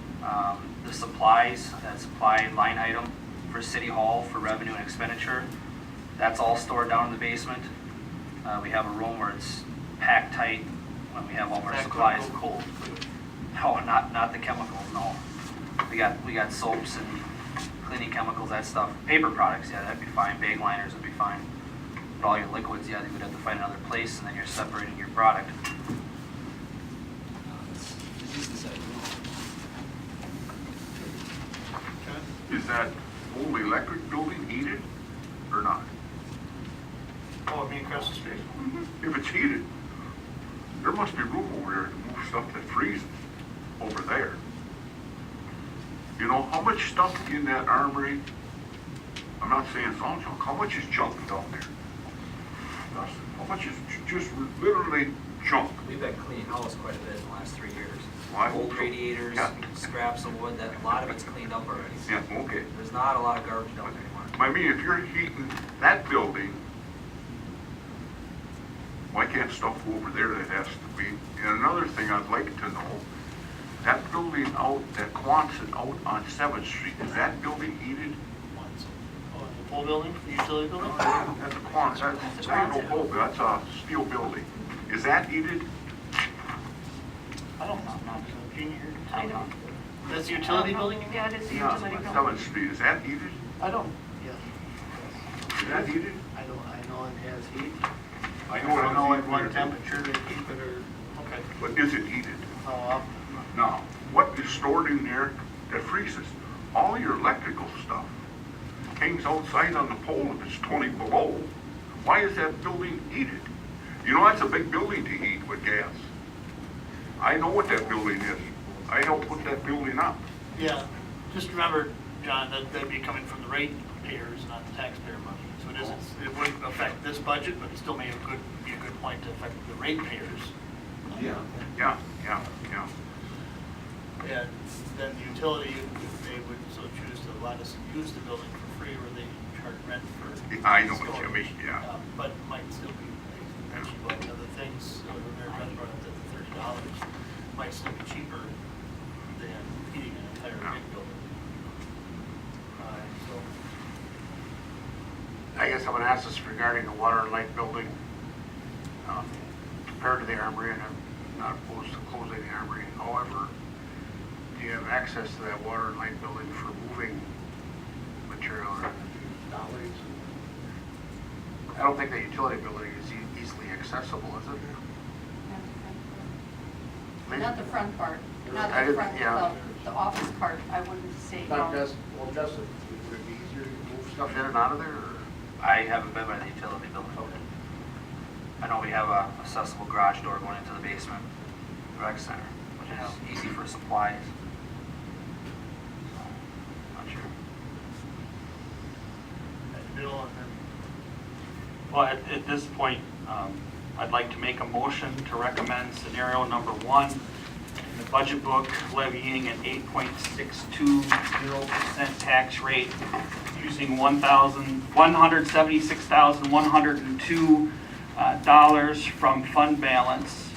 The supplies, that supply line item for City Hall for revenue and expenditure, that's all stored down in the basement. We have a room where it's packed tight when we have all of our supplies. Cold. No, not the chemicals, no. We got soaps and cleaning chemicals, that stuff. Paper products, yeah, that'd be fine. Bag liners would be fine. But all your liquids, yeah, they would have to find another place, and then you're separating your product. It's just the side. Is that old electric building heated or not? Oh, I mean across the street? If it's heated, there must be room over there to move stuff that freezes over there. You know, how much stuff in that armory, I'm not saying it's all junk, how much is junk down there? Dustin, how much is just literally junk? We've been cleaning house quite a bit in the last 3 years. Well, I hope Old so. radiators, Yeah. scraps of wood, that a lot of it's cleaned up already. Yeah, okay. There's not a lot of garbage down there anymore. I mean, if you're heating that building, why can't stuff go over there that has to be? And another thing I'd like to know, that building out, that Quonset out on 7th Street, is that building heated? Oh, the pole building, the utility building? That's a Quonset, that ain't no pole, that's a steel building. Is that heated? I don't know. Gene, here? I don't. That's the utility building? Yeah, it is the Yeah, utility building. 7th Street, is that heated? I don't, yeah, Is that heated? I know it has heat. I I don't know at what heated. temperature they keep it or Okay. But is it heated? how often. Now, what is stored in there that freezes? All your electrical stuff hangs outside on the pole if it's 20 below. Why is that building heated? You know, that's a big building to heat with gas. I know what that building is. I helped put that building up. Yeah, just remember, John, that they'd be coming from the ratepayers, not the taxpayer money. So it wouldn't affect this budget, but it still may be a good point to affect the ratepayers. Yeah, yeah. And then the utility, if they would so choose to let us use the building for free, or they charge rent for. I know what you mean, yeah. But might still be, like, cheap on other things, their rent brought up to $30, might still be cheaper than heating an entire big building. So, I guess I'm gonna ask this regarding the water and light building. Compared to the armory, and I'm not opposed to closing the armory. However, do you have access to that water and light building for moving material or dollies? I don't think the utility building is easily accessible, is it? Not the front part, not I the didn't- front, yeah. the office part, I wouldn't say no. Not just, well, Justin, would it be easier to move stuff in and out of there, or? I haven't been by the utility building. I know we have a accessible garage door going into the basement rec center, which is easy for supplies. So, not sure. Bill, and then Well, at this point, I'd like to make a motion to recommend scenario number 1 in the budget book, levying an 8.620% tax rate using $176,102 from fund balance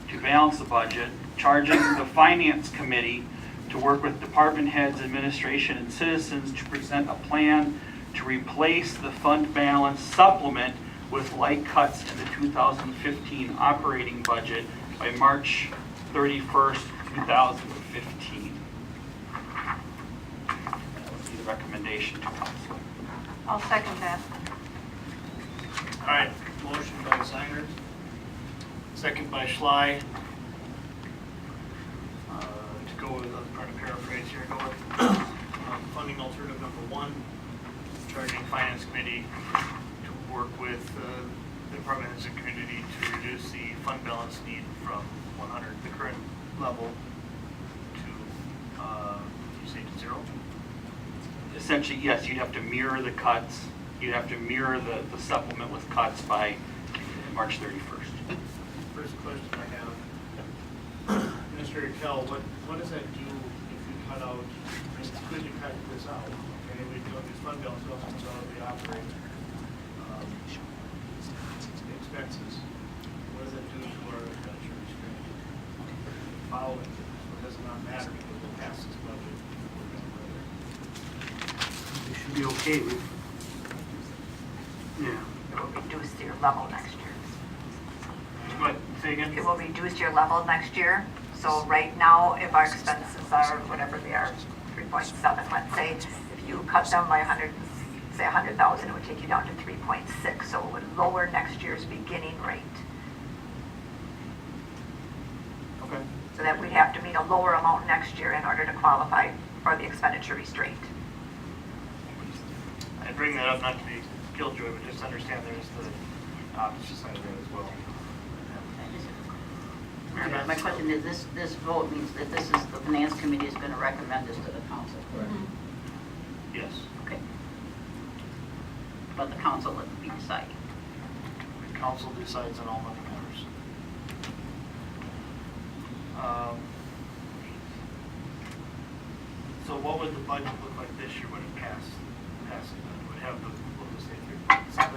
to balance the budget, charging the finance committee to work with department heads, administration, and citizens to present a plan to replace the fund balance supplement with light cuts in the 2015 operating budget by March 31st, 2015. That would be the recommendation to council. I'll second that. all right, motion by Ziner, second by Schley. To go with, I'm trying to paraphrase here, go with funding alternative number 1, charging finance committee to work with the department heads and community to reduce the fund balance need from 100, the current level, to, you say to 0? Essentially, yes, you'd have to mirror the cuts, you'd have to mirror the supplement with cuts by March 31st. First question I have, Mr. Kell, what does that do if you cut out, it's good to cut this out, okay, we do these fund balance adjustments out of the operating expenses. What does that do to our expenditure restraint? Following, it does not matter because we'll pass this budget. We should be okay with, yeah. It will reduce your level next year. What, say again? It will reduce your level next year. So right now, if our expenses are whatever they are, 3.7, let's say, if you cut them by 100,000, it would take you down to 3.6. So it would lower next year's beginning rate. Okay. So that we'd have to meet a lower amount next year in order to qualify for the expenditure restraint. I bring that up not to be killjoy, but just to understand there's the opposite side of that as well. Mayor, my question is, this vote means that this is, the finance committee is going to recommend this to the council, correct? Yes. Okay. But the council will be deciding. The council decides on all money matters. So what would the budget look like this year when it passes? It would have the, what was it, 7?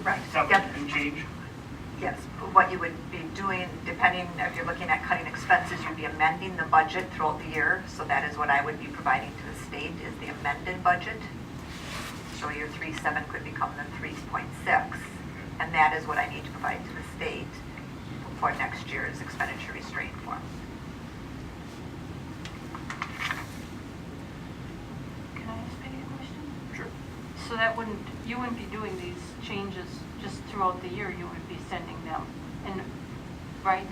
Right. 7 Yep. and change? Yes, what you would be doing, depending if you're looking at cutting expenses, you'd be amending the budget throughout the year. So that is what I would be providing to the state is the amended budget. So your 3.7 could become the 3.6. And that is what I need to provide to the state for next year's expenditure restraint form. Can I ask Peggy a question? Sure. So that wouldn't, you wouldn't be doing these changes just throughout the year, you would be sending them, and, right?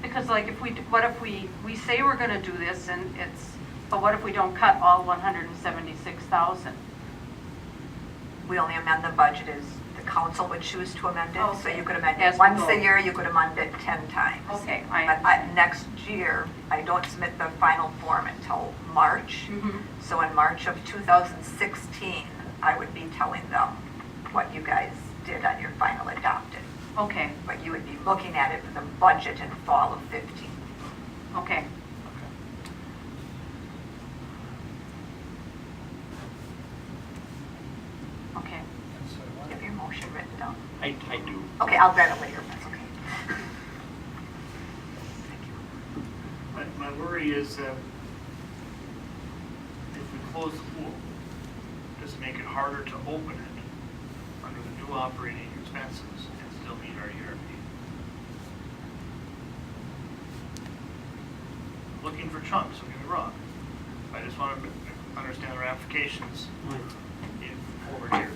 Because like if we, what if we say we're gonna do this and it's, but what if we don't cut all 176,000? We only amend the budget as the council would choose to amend it. So Okay. you could amend As it we once go. a year, you could amend it 10 times. Okay, But next year, I don't submit the final form until March. Mhm. So in March of 2016, I would be telling them what you guys did on your final adopted. Okay, But you would be looking at it for the budget in fall of 15. okay. Okay. You have your motion written down. I do. Okay, I'll grab it later, if that's okay. My worry is that if we close the pool, does it make it harder to open it under the new operating expenses and still meet our ERP? Looking for chunks, don't get me wrong. I just want to understand the ramifications in forward years.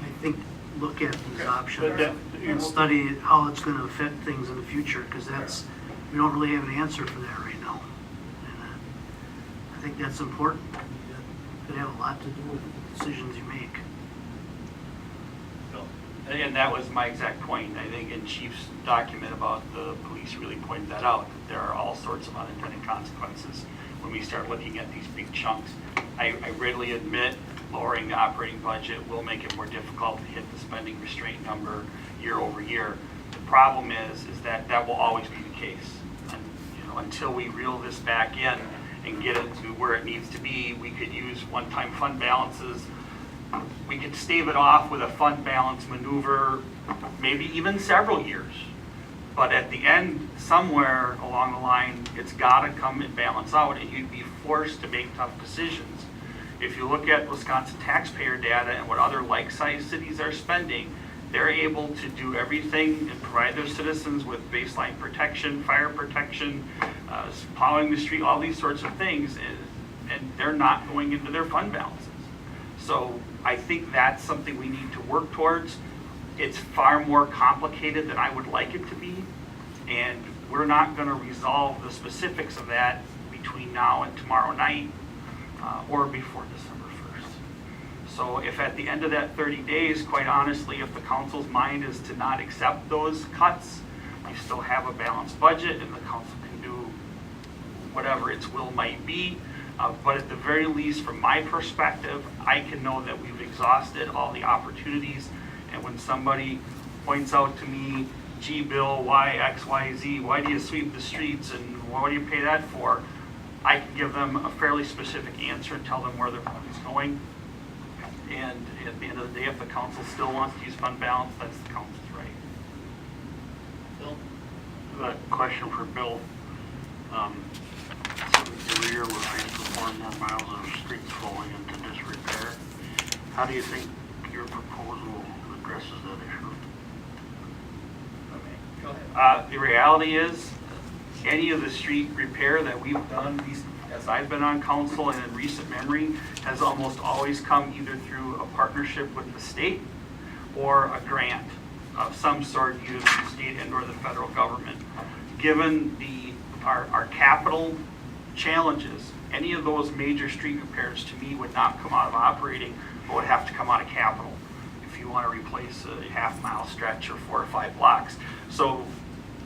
I think, look at these Okay. options But that- and study how it's going to affect things in the future, because that's, we don't really have an answer for that right now. And I think that's important. That could have a lot to do with the decisions you make. And that was my exact point. I think in Chief's document about the police really pointed that out. That there are all sorts of unintended consequences when we start looking at these big chunks. I readily admit lowering the operating budget will make it more difficult to hit the spending restraint number year over year. The problem is that that will always be the case. And, until we reel this back in and get it to where it needs to be, we could use one-time fund balances. We could stave it off with a fund balance maneuver, maybe even several years. But at the end, somewhere along the line, it's got to come and balance out, and you'd be forced to make tough decisions. If you look at Wisconsin taxpayer data and what other like-sized cities are spending, they're able to do everything and provide their citizens with baseline protection, fire protection, plowing the street, all these sorts of things, and they're not going into their fund balances. So I think that's something we need to work towards. it's far more complicated than I would like it to be, and we're not going to resolve the specifics of that between now and tomorrow night or before December 1st. So if at the end of that 30 days, quite honestly, if the council's mind is to not accept those cuts, we still have a balanced budget and the council can do whatever its will might be. But at the very least, from my perspective, I can know that we've exhausted all the opportunities. And when somebody points out to me, gee, Bill, why X, Y, Z, why do you sweep the streets and what do you pay that for? I can give them a fairly specific answer and tell them where their money's going. And at the end of the day, if the council still wants to use fund balance, that's the council's right. Bill? I have a question for Bill. Every year we're paying for more and more miles of streets falling into disrepair. How do you think your proposal addresses that issue? Go ahead. The reality is, any of the street repair that we've done, as I've been on council and in recent memory, has almost always come either through a partnership with the state or a grant of some sort, either from the state and or the federal government. Given our capital challenges, any of those major street repairs to me would not come out of operating, but would have to come out of capital if you want to replace a half-mile stretch or 4 or 5 blocks. So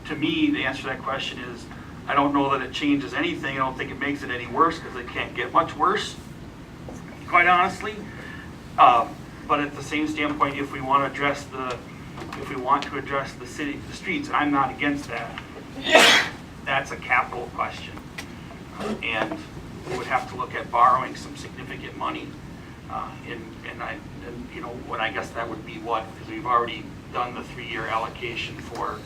to me, the answer to that question is, I don't know that it changes anything. I don't think it makes it any worse because it can't get much worse, quite honestly. But at the same standpoint, if we want to address the city, the streets, and I'm not against that, that's a capital question. And we would have to look at borrowing some significant money. When I guess that would be what, because we've already done the 3-year allocation for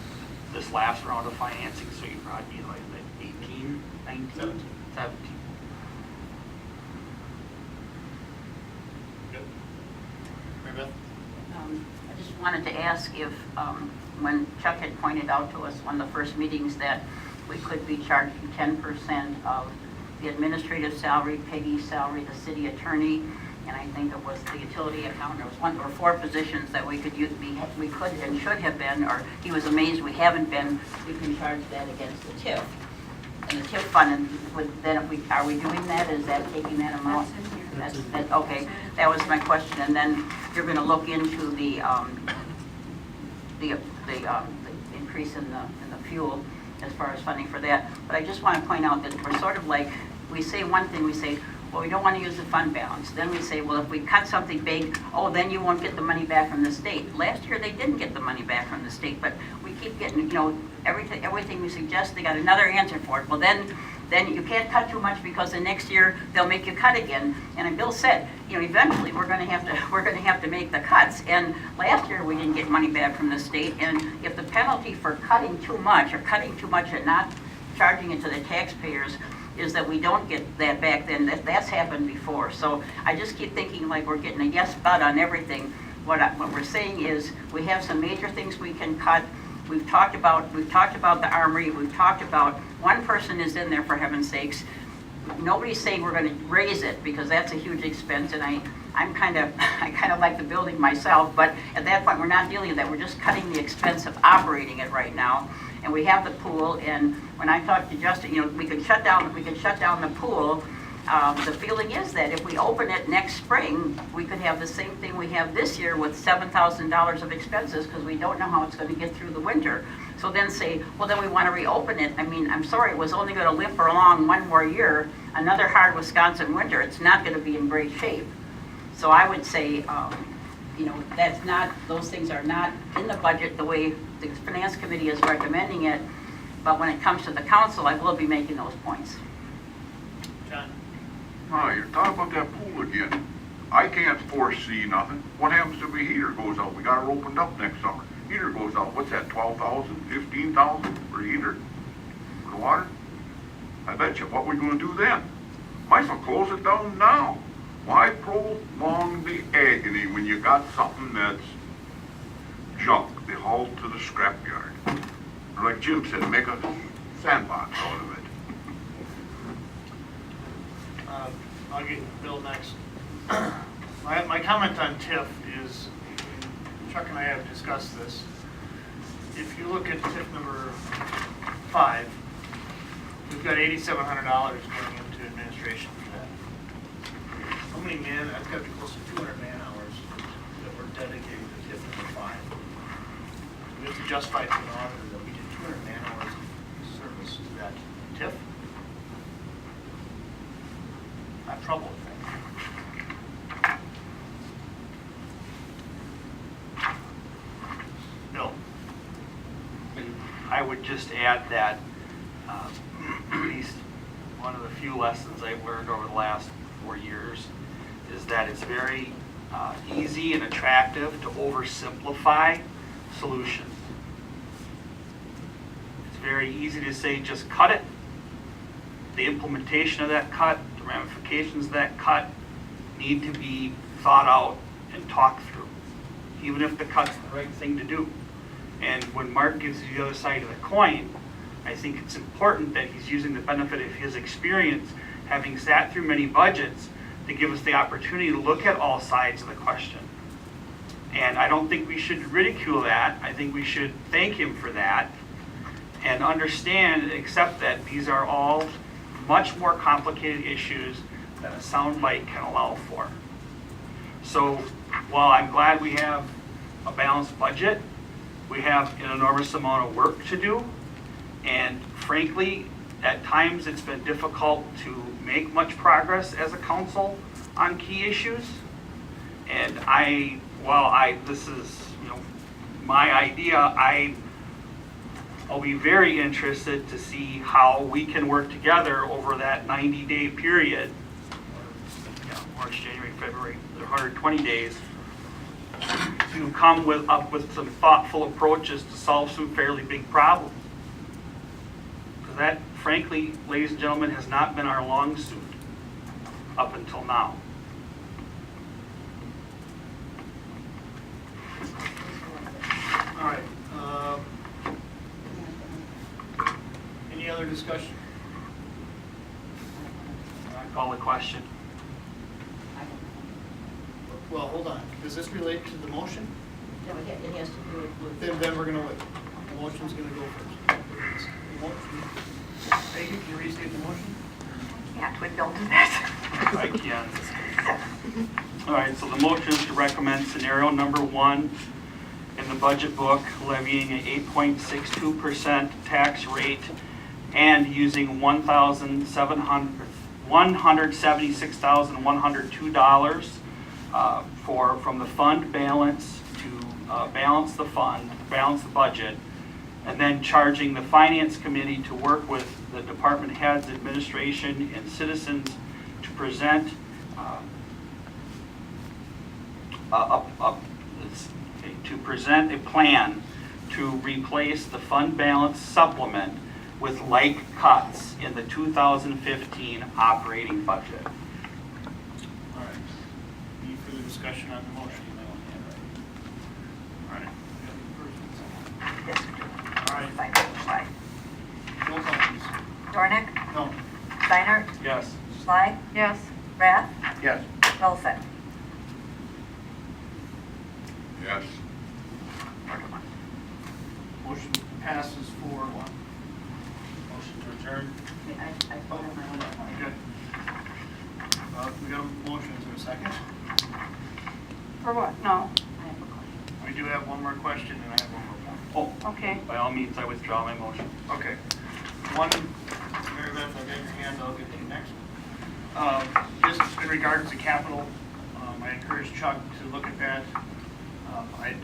this last round of financing, so you probably be like 18, 19, 17. I just wanted to ask if, when Chuck had pointed out to us one of the first meetings that we could be charging 10% of the administrative salary, Peggy's salary, the city attorney, and I think it was the utility accountant. There was 1 or 4 positions that we could use, we could and should have been, or he was amazed we haven't been. We can charge that against the TIF. And the TIF fund, and then are we doing that? Is that taking that amount? That's okay. That was my question. And then you're going to look into the increase in the fuel as far as funding for that. But I just want to point out that we're sort of like, we say one thing, we say, well, we don't want to use the fund balance. Then we say, well, if we cut something big, oh, then you won't get the money back from the state. Last year, they didn't get the money back from the state, but we keep getting, everything we suggest, they got another answer for it. Well, then you can't cut too much because the next year they'll make you cut again. And Bill said, eventually we're going to have to make the cuts. And last year we didn't get money back from the state. And if the penalty for cutting too much and not charging it to the taxpayers is that we don't get that back, then that's happened before. So I just keep thinking like we're getting a yes but on everything. What we're saying is we have some major things we can cut. We've talked about the armory. We've talked about one person is in there, for heaven's sakes. Nobody's saying we're going to raise it because that's a huge expense, and I kind of like the building myself. But at that point, we're not dealing with that. We're just cutting the expense of operating it right now. And we have the pool. And when I talked to Justin, we could shut down the pool. The feeling is that if we open it next spring, we could have the same thing we have this year with $7,000 of expenses because we don't know how it's going to get through the winter. So then say, well, then we want to reopen it. I mean, I'm sorry, it was only going to limp along one more year, another hard Wisconsin winter. It's not going to be in great shape. So I would say, those things are not in the budget the way the Finance Committee is recommending it. But when it comes to the council, I will be making those points. John? Oh, you're talking about that pool again. I can't foresee nothing. What happens if a heater goes out? We got it opened up next summer. Heater goes out. What's that, 12,000, 15,000 for a heater? For the water? I bet you. What are we going to do then? Might as well close it down now. Why prolong the agony when you got something that's junk? They haul it to the scrapyard. Or like Jim said, make a sandbox out of it. I'll get Bill next. My comment on TIF is Chuck and I have discussed this. If you look at tip number 5, we've got $8,700 going into administration for that. How many that's got to be close to 200 man hours that were dedicated to tip number 5. We have to justify to an auditor that we did 200 man hours of service to that TIF. I'm troubled with that. Bill? And I would just add that at least one of the few lessons I've learned over the last 4 years is that it's very easy and attractive to oversimplify solutions. It's very easy to say just cut it. The implementation of that cut, the ramifications of that cut need to be thought out and talked through, even if the cut's the right thing to do. And when Mark gives you the other side of the coin, I think it's important that he's using the benefit of his experience, having sat through many budgets, to give us the opportunity to look at all sides of the question. And I don't think we should ridicule that. I think we should thank him for that and understand and accept that these are all much more complicated issues than a soundbite can allow for. So while I'm glad we have a balanced budget, we have an enormous amount of work to do. And frankly, at times it's been difficult to make much progress as a council on key issues. And this is my idea, I'll be very interested to see how we can work together over that 90-day period, March, January, February, 120 days, to come up with some thoughtful approaches to solve some fairly big problems. Because that, frankly, ladies and gentlemen, has not been our long suit up until now. All right. Any other discussion? I call the question. Well, hold on. Does this relate to the motion? No, it has to do with. Then we're going to wait. The motion's going to go first. Peggy, can you restate the motion? Can't, we don't do that. I can. All right, so the motion is to recommend scenario number 1 in the budget book, levying an 8.62% tax rate and using $176,102 from the fund balance to balance the fund, balance the budget, and then charging the finance committee to work with the department heads, administration, and citizens to present a plan to replace the fund balance supplement with like cuts in the 2015 operating budget. All right. Any further discussion on the motion? All right. Yes, All right. Steiner, Roll call, please. Dornick, No. Steiner, Yes. Schley, Yes. Rath, Yes. Wilson. Yes. Motion passes 4-1. Motion to adjourn. I voted my own. Good. We got a motion. Is there a second? For what? No. I have a question. We do have one more question, and I have one more point. Oh, Okay. by all means, I withdraw my motion. Okay. One, Mary Beth, I'll get your hand, I'll get to you next. Just in regards to capital, I encourage Chuck to look at that. I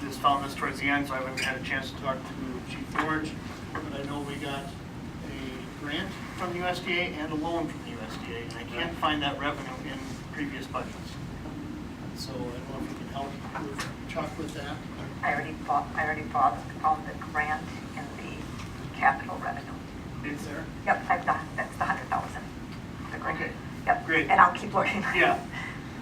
just found this towards the end, so I haven't had a chance to talk to Chief George, but I know we got a grant from USDA and a loan from the USDA, and I can't find that revenue in previous budgets. So I don't know if you can help with Chuck with that. I already found the grant in the capital revenue. It's there? Yep, that's the 100,000. The grant. Okay. Yep. Great. And I'll keep looking. Yeah.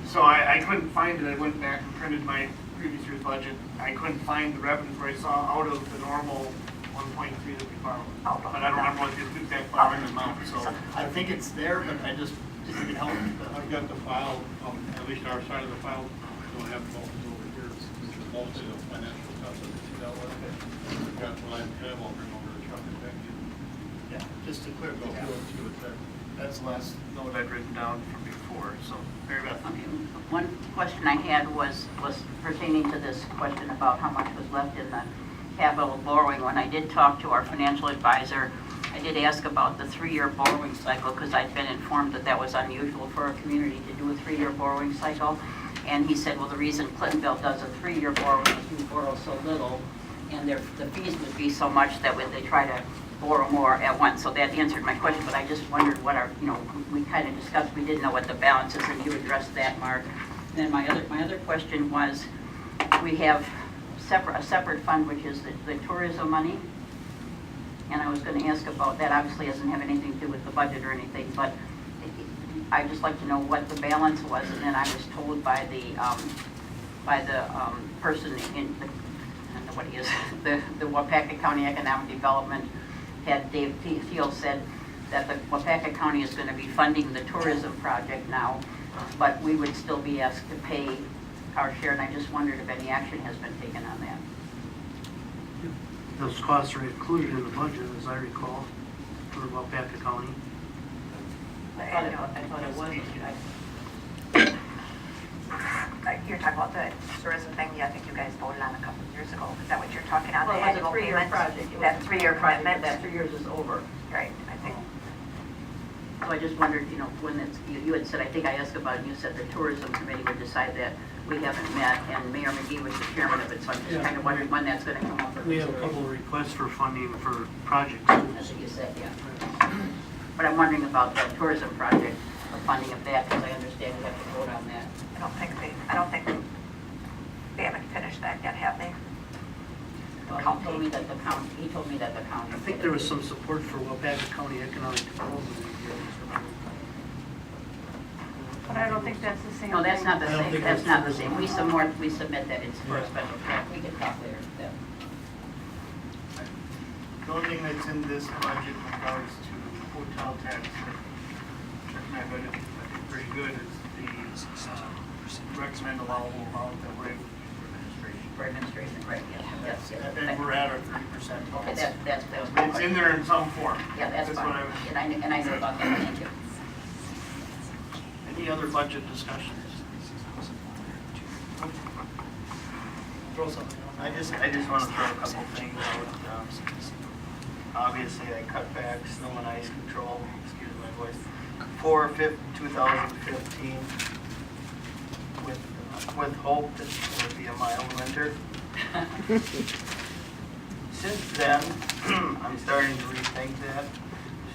So I couldn't find it. I went back and printed my previous year's budget. I couldn't find the revenues where I saw out of the normal 1.3 that we borrowed. But I don't remember what the exact borrowing amount. So I think it's there, but I just, if you could help. I've got the file, at least our side of the file, don't have both over here. mostly the financial stuff that we see that way. We've got the line tab, I'll bring over to Chuck and Becky. Yeah, just to clarify, that's the last note I'd written down from before, so, Mary Beth. Okay, one question I had was pertaining to this question about how much was left in the capital borrowing. When I did talk to our financial advisor, I did ask about the 3-year borrowing cycle because I'd been informed that that was unusual for a community to do a 3-year borrowing cycle. And he said, well, the reason Clintonville does a 3-year borrowing is we borrow so little and the fees would be so much that they try to borrow more at once. So that answered my question, but I just wondered what we kind of discussed, we didn't know what the balance is, and you addressed that, Mark. Then my other question was, we have a separate fund, which is the tourism money. And I was going to ask about that. Obviously, it doesn't have anything to do with the budget or anything, but I'd just like to know what the balance was. And then I was told by the person in the, I don't know what he is, the Wapaka County Economic Development head, Dave Thiel, said that the Wapaka County is going to be funding the tourism project now, but we would still be asked to pay our share. And I just wondered if any action has been taken on that. Those costs are included in the budget, as I recall, for Wapaka County. I thought it was. You're talking about the tourism thing, I think you guys voted on a couple of years ago. Is that what you're talking on, the Well, it was a annual 3-year payment? project. It was That a 3-year project, commitment? but that 3 years is over. Right, I think. So I just wondered, when you had said, I think I asked about it, you said the tourism committee would decide that. We haven't met, and Mayor McGee was the chairman of it, so I'm just kind of wondering when that's going to come up for We have a consideration. couple of requests for funding for projects too. That's what you said, yeah. But I'm wondering about the tourism project, the funding of that, because I understand we have to vote on that. I don't think they haven't finished that yet, have they? Well, he told me that the county. I think there was some support for Wapaka County Economic Development. But I don't think that's the same. No, that's not the I don't same, think that's that's not the tourism. same. We submit that, it's for a special track, we can talk later. Yeah. The only thing that's in this budget in regards to hotel tax, my budget, I think pretty good, is the recommend allowable amount that we're able to use for administration. For administration, right, yes, yes. And we're at our 30%. Okay, that's my It's in there in some form. Yeah, that's what fine, I was. and I know about that, thank you. Any other budget discussions? Throw something out. I just want to throw a couple things out. Obviously, I cut back snow and ice control, excuse my voice, for 2015 with hope that it would be a mild winter. Since then, I'm starting to rethink that,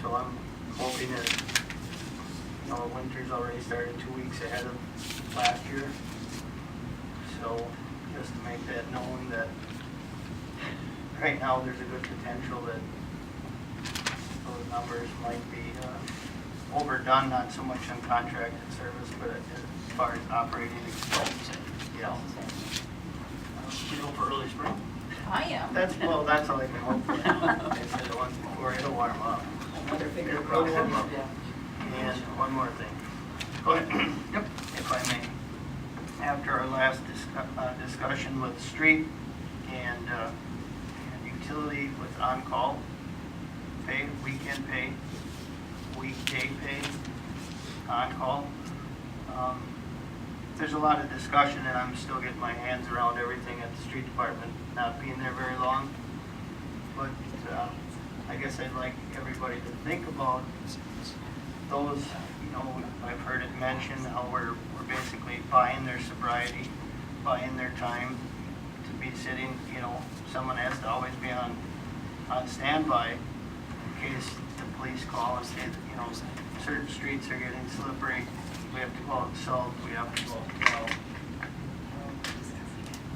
so I'm hoping that, winter's already started 2 weeks ahead of last year. So just to make that known that right now there's a good potential that those numbers might be overdone, not so much on contracted service, but as far as operating expenses. Yeah. You go for early spring? I am. That's all I can hope for. I said it once before, it'll warm up. Another finger It'll crossed. warm up. Yeah. And one more thing. Go ahead. Yep. If I may. After our last discussion with street and utility with on-call pay, weekend pay, weekday pay, on-call, there's a lot of discussion, and I'm still getting my hands around everything at the street department, not being there very long. But I guess I'd like everybody to think about those, I've heard it mentioned how we're basically buying their sobriety, buying their time to be sitting, someone has to always be on standby in case the police call and say that, certain streets are getting slippery. We have to go out and salt, we have to go out and plow.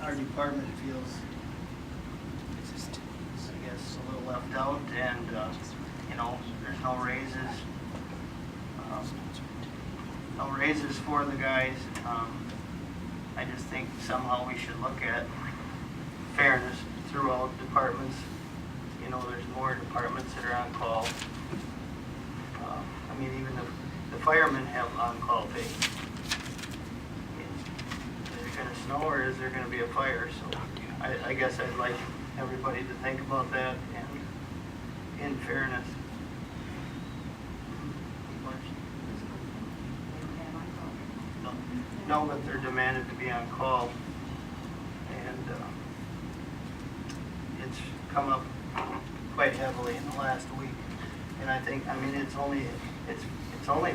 Our department feels, I guess, a little left out, and, there's no raises. No raises for the guys. I just think somehow we should look at fairness throughout departments. There's more departments that are on call. Even the firemen have on-call pay. There's gonna snow or is there gonna be a fire? So I guess I'd like everybody to think about that and in fairness. No, but they're demanded to be on call. And it's come up quite heavily in the last week. And I think, I mean, it's only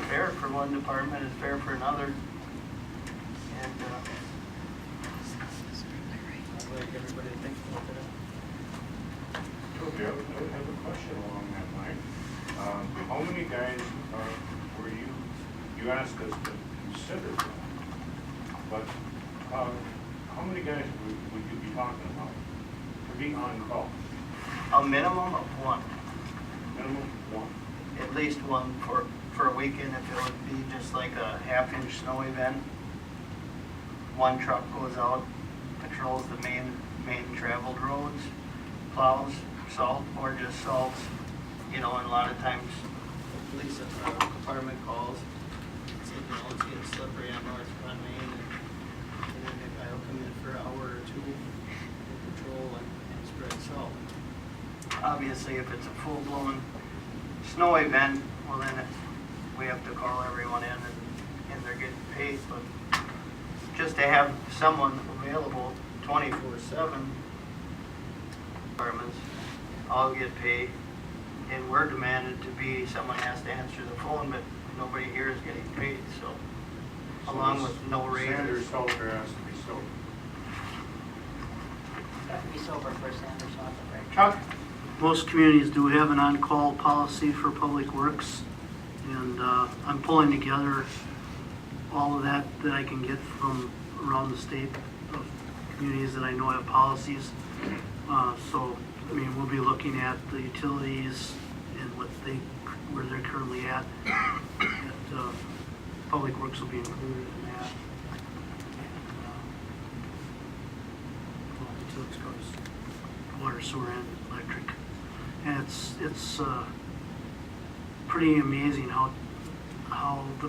fair for one department, it's fair for another. And I'd like everybody to think about that. Okay, I have a question along that line. How many guys were you asked us to consider that, but how many guys would you be talking about to be on call? A minimum of one. Minimum one. At least one for a weekend, if it would be just like a half-inch snow event. One truck goes out, patrols the main traveled roads, plows salt or just salts, you know, and a lot of times the police department calls, say, you know, it's getting slippery on North Front Main, and then the guy will come in for an hour or two and patrol and spread salt. Obviously, if it's a full-blown snow event, well then we have to call everyone in and they're getting paid, but just to have someone available 24/7, departments all get paid, and we're demanded to be, someone has to answer the phone, but nobody here is getting paid, so along with no raises. Sanders helper has to be sober. Have to be sober for Sanders helper, right? Chuck? Most communities do have an on-call policy for public works, and I'm pulling together all of that I can get from around the state of communities that I know have policies. So, I mean, we'll be looking at the utilities and where they're currently at. Public works will be included in that. Well, utilities goes water, sewer, and electric. And it's pretty amazing how the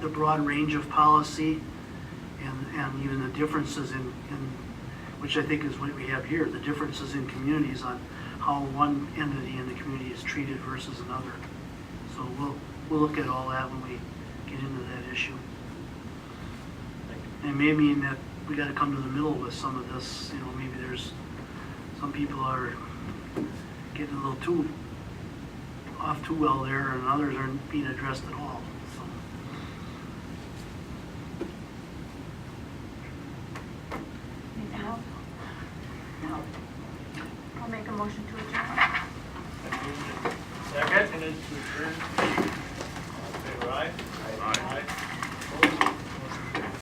broad range of policy and even the differences in which I think is what we have here, the differences in communities on how one entity in the community is treated versus another. So we'll look at all that when we get into that issue. And it may mean that we got to come to the middle with some of this. You know, maybe there's some people are getting a little off too well there, and others aren't being addressed at all. So. Anything else? No. I'll make a motion to adjourn. Second. To adjourn.